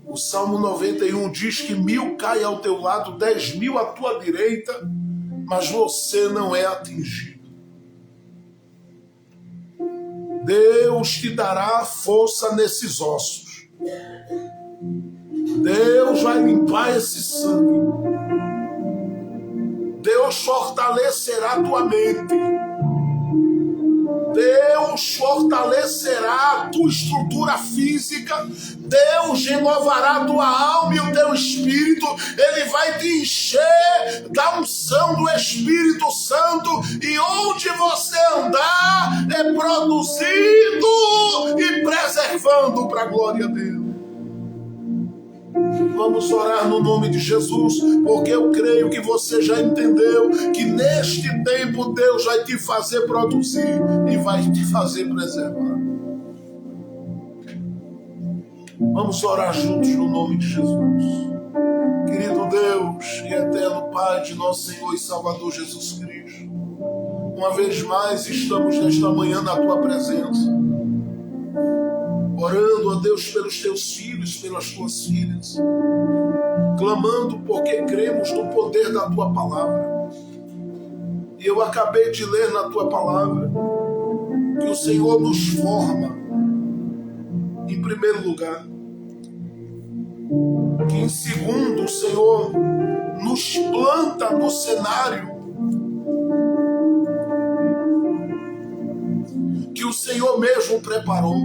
O Salmo 91 diz que 1000 caem ao teu lado, 10.000 à tua direita, mas você não é atingido. Deus te dará força nesses ossos. Deus vai limpar esse sangue. Deus fortalecerá a tua mente. Deus fortalecerá a tua estrutura física. Deus renovará a tua alma e o teu espírito. Ele vai te encher da unção do Espírito Santo. E onde você andar é produzindo e preservando para a glória dele. Vamos orar no nome de Jesus, porque eu creio que você já entendeu que neste tempo Deus vai te fazer produzir e vai te fazer preservar. Vamos orar juntos no nome de Jesus. Querido Deus e eterno Pai de nosso Senhor e Salvador Jesus Cristo, uma vez mais estamos nesta manhã na Tua presença, orando a Deus pelos Teus filhos, pelas Tuas filhas, clamando porque cremos no poder da Tua palavra. E eu acabei de ler na Tua palavra que o Senhor nos forma, em primeiro lugar, que em segundo o Senhor nos planta no cenário que o Senhor mesmo preparou.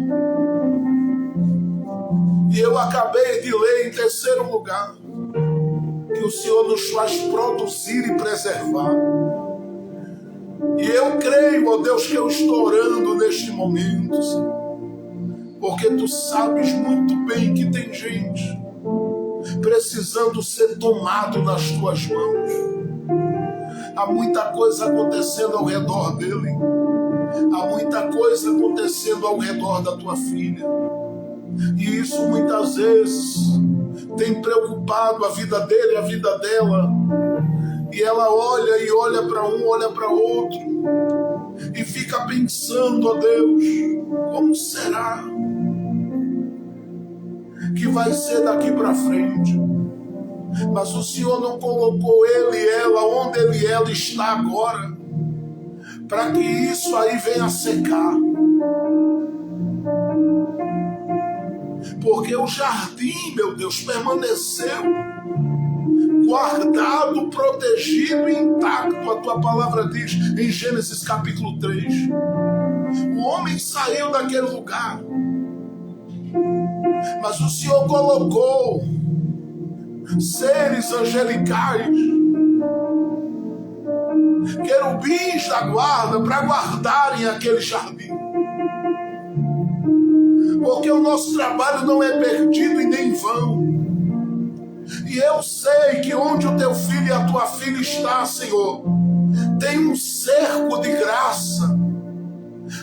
E eu acabei de ler em terceiro lugar que o Senhor nos faz produzir e preservar. E eu creio, ó Deus, que eu estou orando neste momento, Senhor, porque Tu sabes muito bem que tem gente precisando ser tomado nas Tuas mãos. Há muita coisa acontecendo ao redor dele. Há muita coisa acontecendo ao redor da tua filha. E isso muitas vezes tem preocupado a vida dele e a vida dela. E ela olha e olha para um, olha para outro. E fica pensando, ó Deus, como será que vai ser daqui para frente? Mas o Senhor não colocou ele e ela onde ele e ela está agora, para que isso aí venha secar. Porque o jardim, meu Deus, permaneceu guardado, protegido e intacto. A tua palavra diz em Gênesis capítulo 3. O homem saiu daquele lugar, mas o Senhor colocou seres angelicais, querubins da guarda, para guardarem aquele jardim. Porque o nosso trabalho não é perdido e nem vão. E eu sei que onde o teu filho e a tua filha está, Senhor, tem um cerco de graça.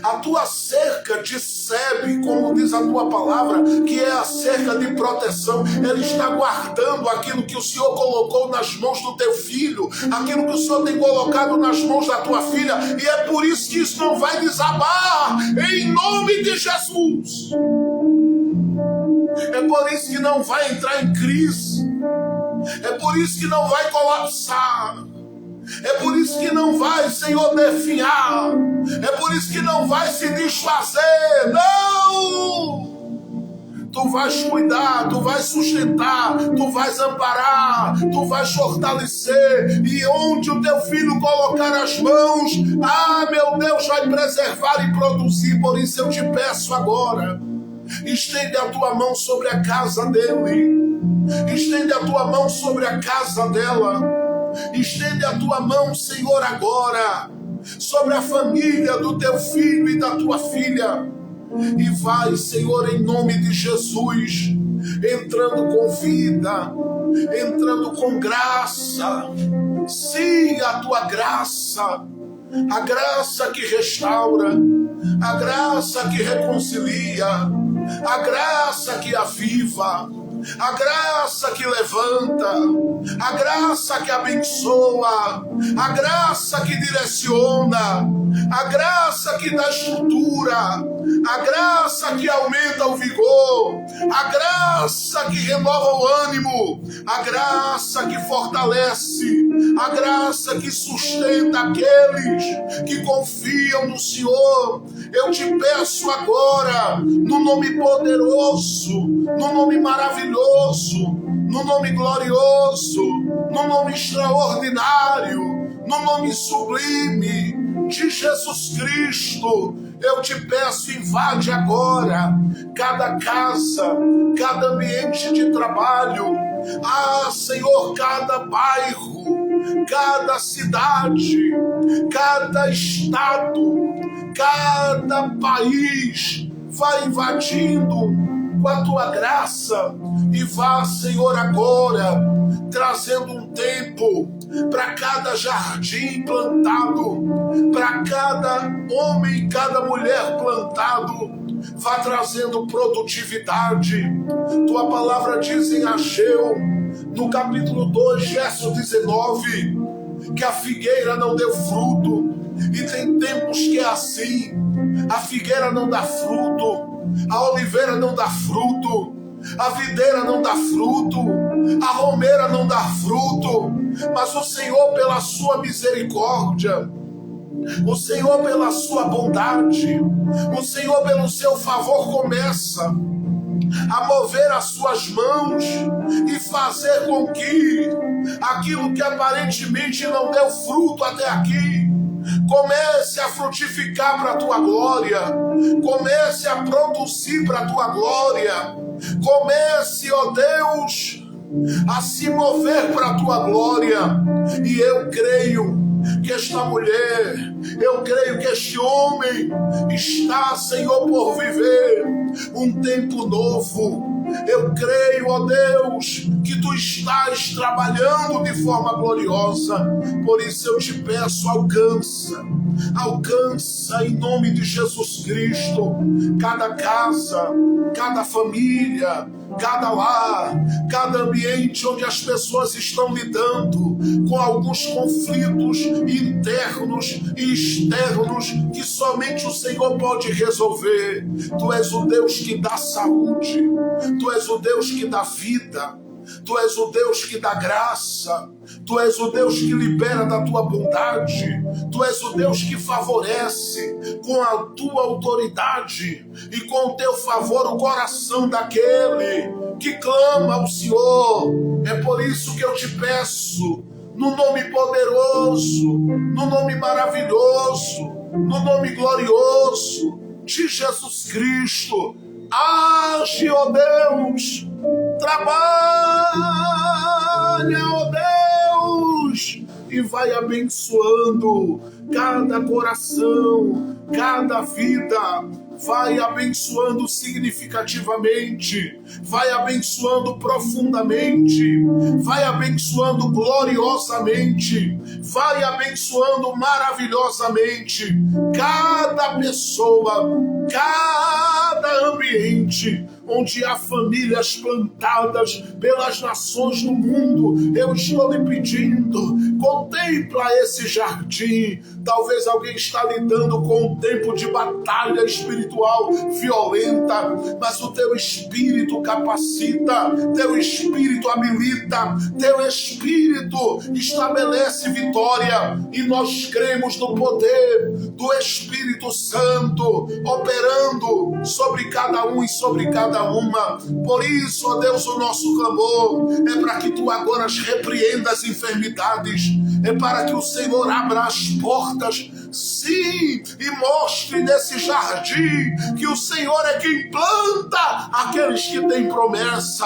A tua cerca de sebe, como diz a tua palavra, que é a cerca de proteção. Ele está guardando aquilo que o Senhor colocou nas mãos do teu filho, aquilo que o Senhor tem colocado nas mãos da tua filha, e é por isso que isso não vai desabar, em nome de Jesus. É por isso que não vai entrar em crise, é por isso que não vai colapsar, é por isso que não vai, Senhor, definhar, é por isso que não vai se desfazer. Não! Tu vais cuidar, tu vais sustentar, tu vais amparar, tu vais fortalecer, e onde o teu filho colocar as mãos, meu Deus, vai preservar e produzir. Por isso eu te peço agora, estende a tua mão sobre a casa dele, estende a tua mão sobre a casa dela, estende a tua mão, Senhor, agora sobre a família do teu filho e da tua filha, e vai, Senhor, em nome de Jesus, entrando com vida, entrando com graça. Sim, a tua graça, a graça que restaura, a graça que reconcilia, a graça que aviva, a graça que levanta, a graça que abençoa, a graça que direciona, a graça que dá estrutura, a graça que aumenta o vigor, a graça que renova o ânimo, a graça que fortalece, a graça que sustenta aqueles que confiam no Senhor. Eu te peço agora, no nome poderoso, no nome maravilhoso, no nome glorioso, no nome extraordinário, no nome sublime de Jesus Cristo, eu te peço, invade agora cada casa, cada ambiente de trabalho, Senhor, cada bairro, cada cidade, cada estado, cada país, vai invadindo com a tua graça, e vá, Senhor, agora trazendo um tempo para cada jardim plantado, para cada homem e cada mulher plantado, vá trazendo produtividade. Tua palavra diz em Ageu, no capítulo 2, verso 19, que a figueira não deu fruto, e tem tempos que é assim, a figueira não dá fruto, a oliveira não dá fruto, a videira não dá fruto, a romeira não dá fruto, mas o Senhor, pela sua misericórdia, o Senhor, pela sua bondade, o Senhor, pelo seu favor, começa a mover as suas mãos e fazer com que aquilo que aparentemente não deu fruto até aqui comece a frutificar para a tua glória, comece a produzir para a tua glória, comece, ó Deus, a se mover para a tua glória. E eu creio que esta mulher, eu creio que este homem está, Senhor, por viver um tempo novo, Eu creio, ó Deus, que Tu estás trabalhando de forma gloriosa. Por isso eu te peço, alcança em nome de Jesus Cristo cada casa, cada família, cada lar, cada ambiente onde as pessoas estão lidando com alguns conflitos internos e externos que somente o Senhor pode resolver. Tu és o Deus que dá saúde, Tu és o Deus que dá vida, Tu és o Deus que dá graça, Tu és o Deus que libera da Tua bondade, Tu és o Deus que favorece com a Tua autoridade e com o Teu favor o coração daquele que clama ao Senhor. É por isso que eu te peço, no nome poderoso, no nome maravilhoso, no nome glorioso de Jesus Cristo, age, ó Deus, trabalha, ó Deus, e vai abençoando cada coração, cada vida, vai abençoando significativamente, vai abençoando profundamente, vai abençoando gloriosamente, vai abençoando maravilhosamente cada pessoa, cada ambiente onde há famílias plantadas pelas nações do mundo. Eu estou lhe pedindo, contempla esse jardim. Talvez alguém está lidando com um tempo de batalha espiritual violenta, mas o teu espírito capacita, teu espírito habilita, teu espírito estabelece vitória, e nós cremos no poder do Espírito Santo operando sobre cada um e sobre cada uma. Por isso, ó Deus, o nosso clamor é para que Tu agora repreenda as enfermidades, é para que o Senhor abra as portas, sim, e mostre nesse jardim que o Senhor é quem planta aqueles que têm promessa.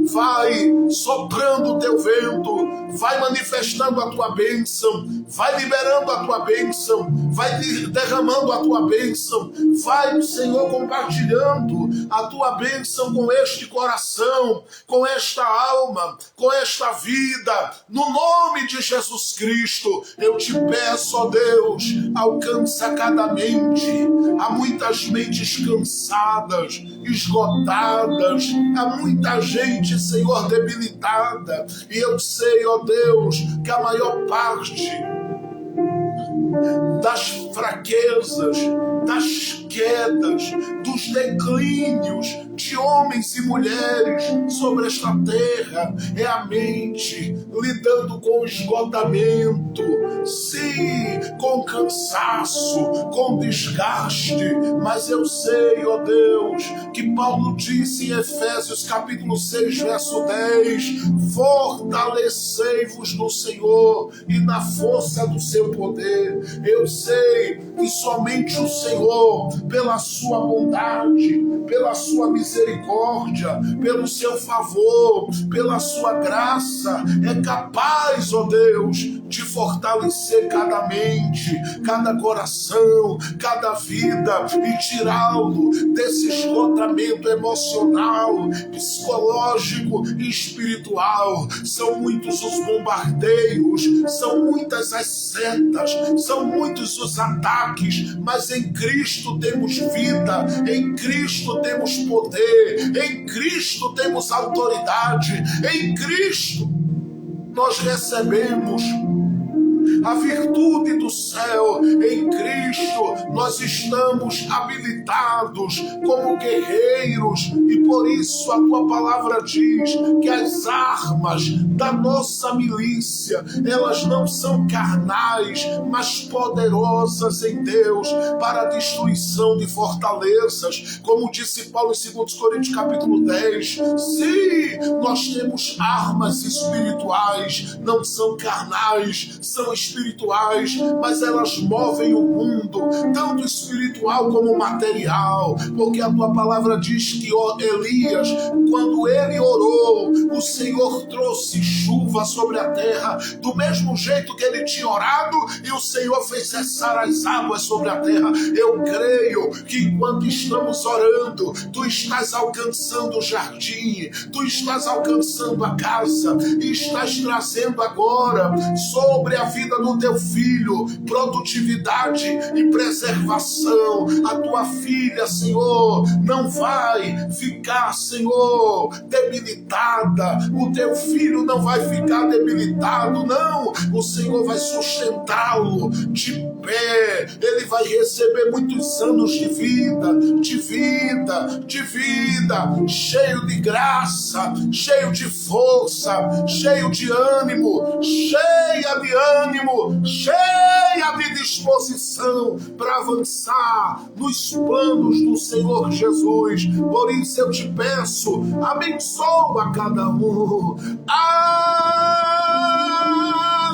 Vai soprando o Teu vento, vai manifestando a Tua bênção, vai liberando a Tua bênção, vai derramando a Tua bênção, vai, Senhor, compartilhando a Tua bênção com este coração, com esta alma, com esta vida, no nome de Jesus Cristo. Eu te peço, ó Deus, alcança cada mente. Há muitas mentes cansadas, esgotadas, há muita gente, Senhor, debilitada, e eu sei, ó Deus, que a maior parte das fraquezas, das quedas, dos declínios de homens e mulheres sobre esta terra é a mente lidando com esgotamento, sim, com cansaço, com desgaste. Mas eu sei, ó Deus, que Paulo disse em Efésios capítulo 6, verso 10, fortalecei-vos no Senhor e na força do seu poder. Eu sei que somente o Senhor, pela sua bondade, pela sua misericórdia, pelo seu favor, pela sua graça, é capaz, ó Deus, de fortalecer cada mente, cada coração, cada vida e tirá-lo desse esgotamento emocional, psicológico e espiritual. São muitos os bombardeios, são muitas as setas, são muitos os ataques, mas em Cristo temos vida, em Cristo temos poder, em Cristo temos autoridade, em Cristo nós recebemos a virtude do céu. Em Cristo nós estamos habilitados como guerreiros, e por isso a Tua palavra diz que as armas da nossa milícia, elas não são carnais, mas poderosas em Deus para a destruição de fortalezas, como disse Paulo em 2 Coríntios capítulo 10. Sim, nós temos armas espirituais, não são carnais, são espirituais, mas elas movem o mundo, tanto espiritual como material, porque a tua palavra diz que Elias, quando ele orou, o Senhor trouxe chuva sobre a terra, do mesmo jeito que ele tinha orado, e o Senhor fez cessar as águas sobre a terra. Eu creio que enquanto estamos orando, tu estás alcançando o jardim, tu estás alcançando a casa, e estás trazendo agora sobre a vida do teu filho produtividade e preservação. A tua filha, Senhor, não vai ficar, Senhor, debilitada. O teu filho não vai ficar debilitado, não. O Senhor vai sustentá-lo de pé. Ele vai receber muitos anos de vida, cheio de graça, cheio de força, cheio de ânimo, cheia de disposição para avançar nos planos do Senhor Jesus. Por isso eu te peço, abençoa cada um,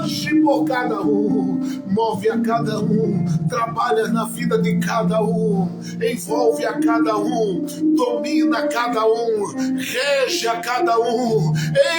age por cada um, move a cada um, trabalha na vida de cada um, envolve a cada um, domina cada um, rege a cada um,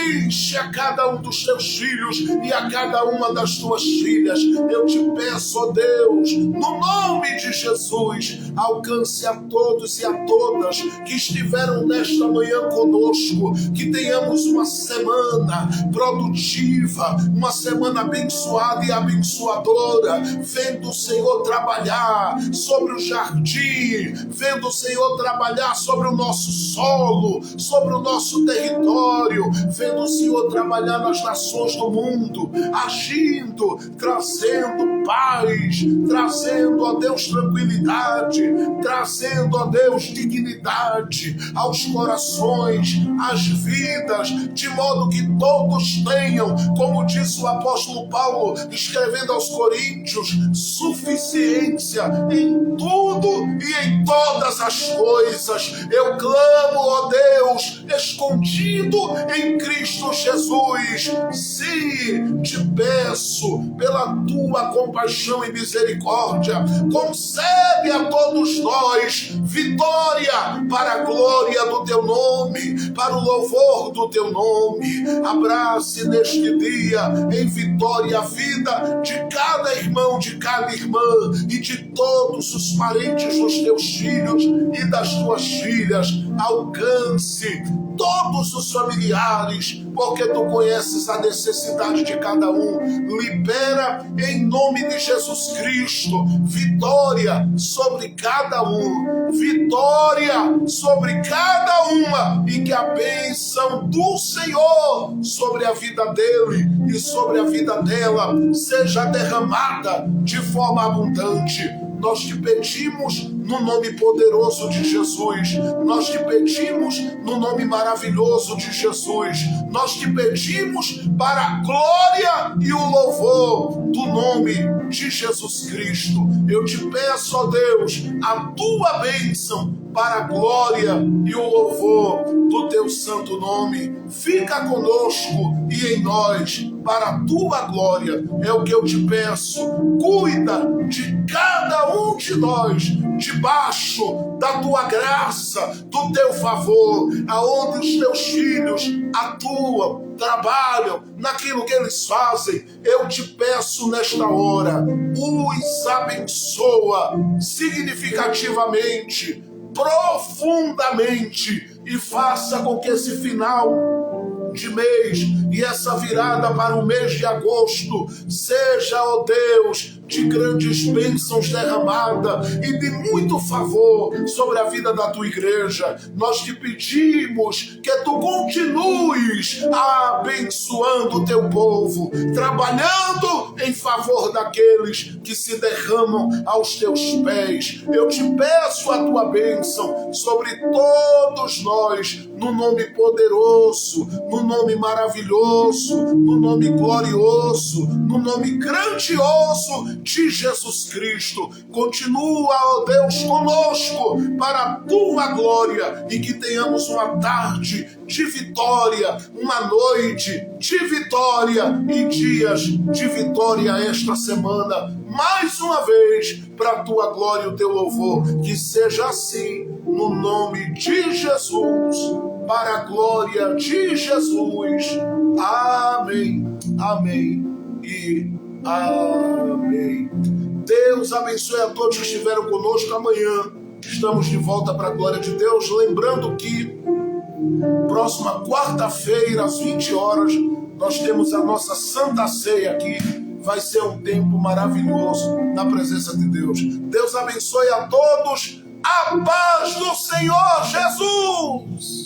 enche a cada um dos teus filhos e a cada uma das tuas filhas. Eu te peço, ó Deus, no nome de Jesus, alcance a todos e a todas que estiveram nesta manhã conosco, que tenhamos uma semana produtiva, uma semana abençoada e abençoadora, vendo o Senhor trabalhar sobre o jardim, vendo o Senhor trabalhar sobre o nosso solo, sobre o nosso território, vendo o Senhor trabalhar nas nações do mundo, agindo, trazendo paz, trazendo, ó Deus, tranquilidade, trazendo, ó Deus, dignidade aos corações, às vidas, de modo que todos tenham, como disse o apóstolo Paulo, escrevendo aos Coríntios, suficiência em tudo e em todas as coisas. Eu clamo, ó Deus, escondido em Cristo Jesus. Sim, te peço, pela tua compaixão e misericórdia, concede a todos nós vitória para a glória do teu nome, para o louvor do teu nome. Abrace neste dia em vitória a vida de cada irmão, de cada irmã e de todos os parentes dos teus filhos e das tuas filhas. Alcance todos os familiares, porque tu conheces a necessidade de cada um. Libera em nome de Jesus Cristo vitória sobre cada um, vitória sobre cada uma, e que a bênção do Senhor sobre a vida dele e sobre a vida dela seja derramada de forma abundante. Nós te pedimos no nome poderoso de Jesus, nós te pedimos no nome maravilhoso de Jesus, nós te pedimos para a glória e o louvor do nome de Jesus Cristo. Eu te peço, ó Deus, a tua bênção para a glória e o louvor do teu santo nome. Fica conosco e em nós, para a tua glória, é o que eu te peço. Cuida de cada um de nós, debaixo da tua graça, do teu favor, aonde os teus filhos atuam, trabalham, naquilo que eles fazem. Eu te peço nesta hora, os abençoa significativamente, profundamente, e faça com que esse final de mês e essa virada para o mês de agosto seja, ó Deus, de grandes bênçãos derramada e de muito favor sobre a vida da tua igreja. Nós te pedimos que tu continues abençoando o teu povo, trabalhando em favor daqueles que se derramam aos teus pés. Eu te peço a tua bênção sobre todos nós, no nome poderoso, no nome maravilhoso, no nome glorioso, no nome grandioso de Jesus Cristo. Continua, ó Deus, conosco para a tua glória e que tenhamos uma tarde de vitória, uma noite de vitória e dias de vitória esta semana. Mais uma vez, para a tua glória e o teu louvor. Que seja assim, no nome de Jesus, para a glória de Jesus. Amém, amém e amém. Deus abençoe a todos que estiveram conosco. Amanhã estamos de volta para a glória de Deus. Lembrando que próxima quarta-feira, às 20 horas, nós temos a nossa Santa Ceia aqui. Vai ser um tempo maravilhoso na presença de Deus. Deus abençoe a todos. A paz do Senhor Jesus!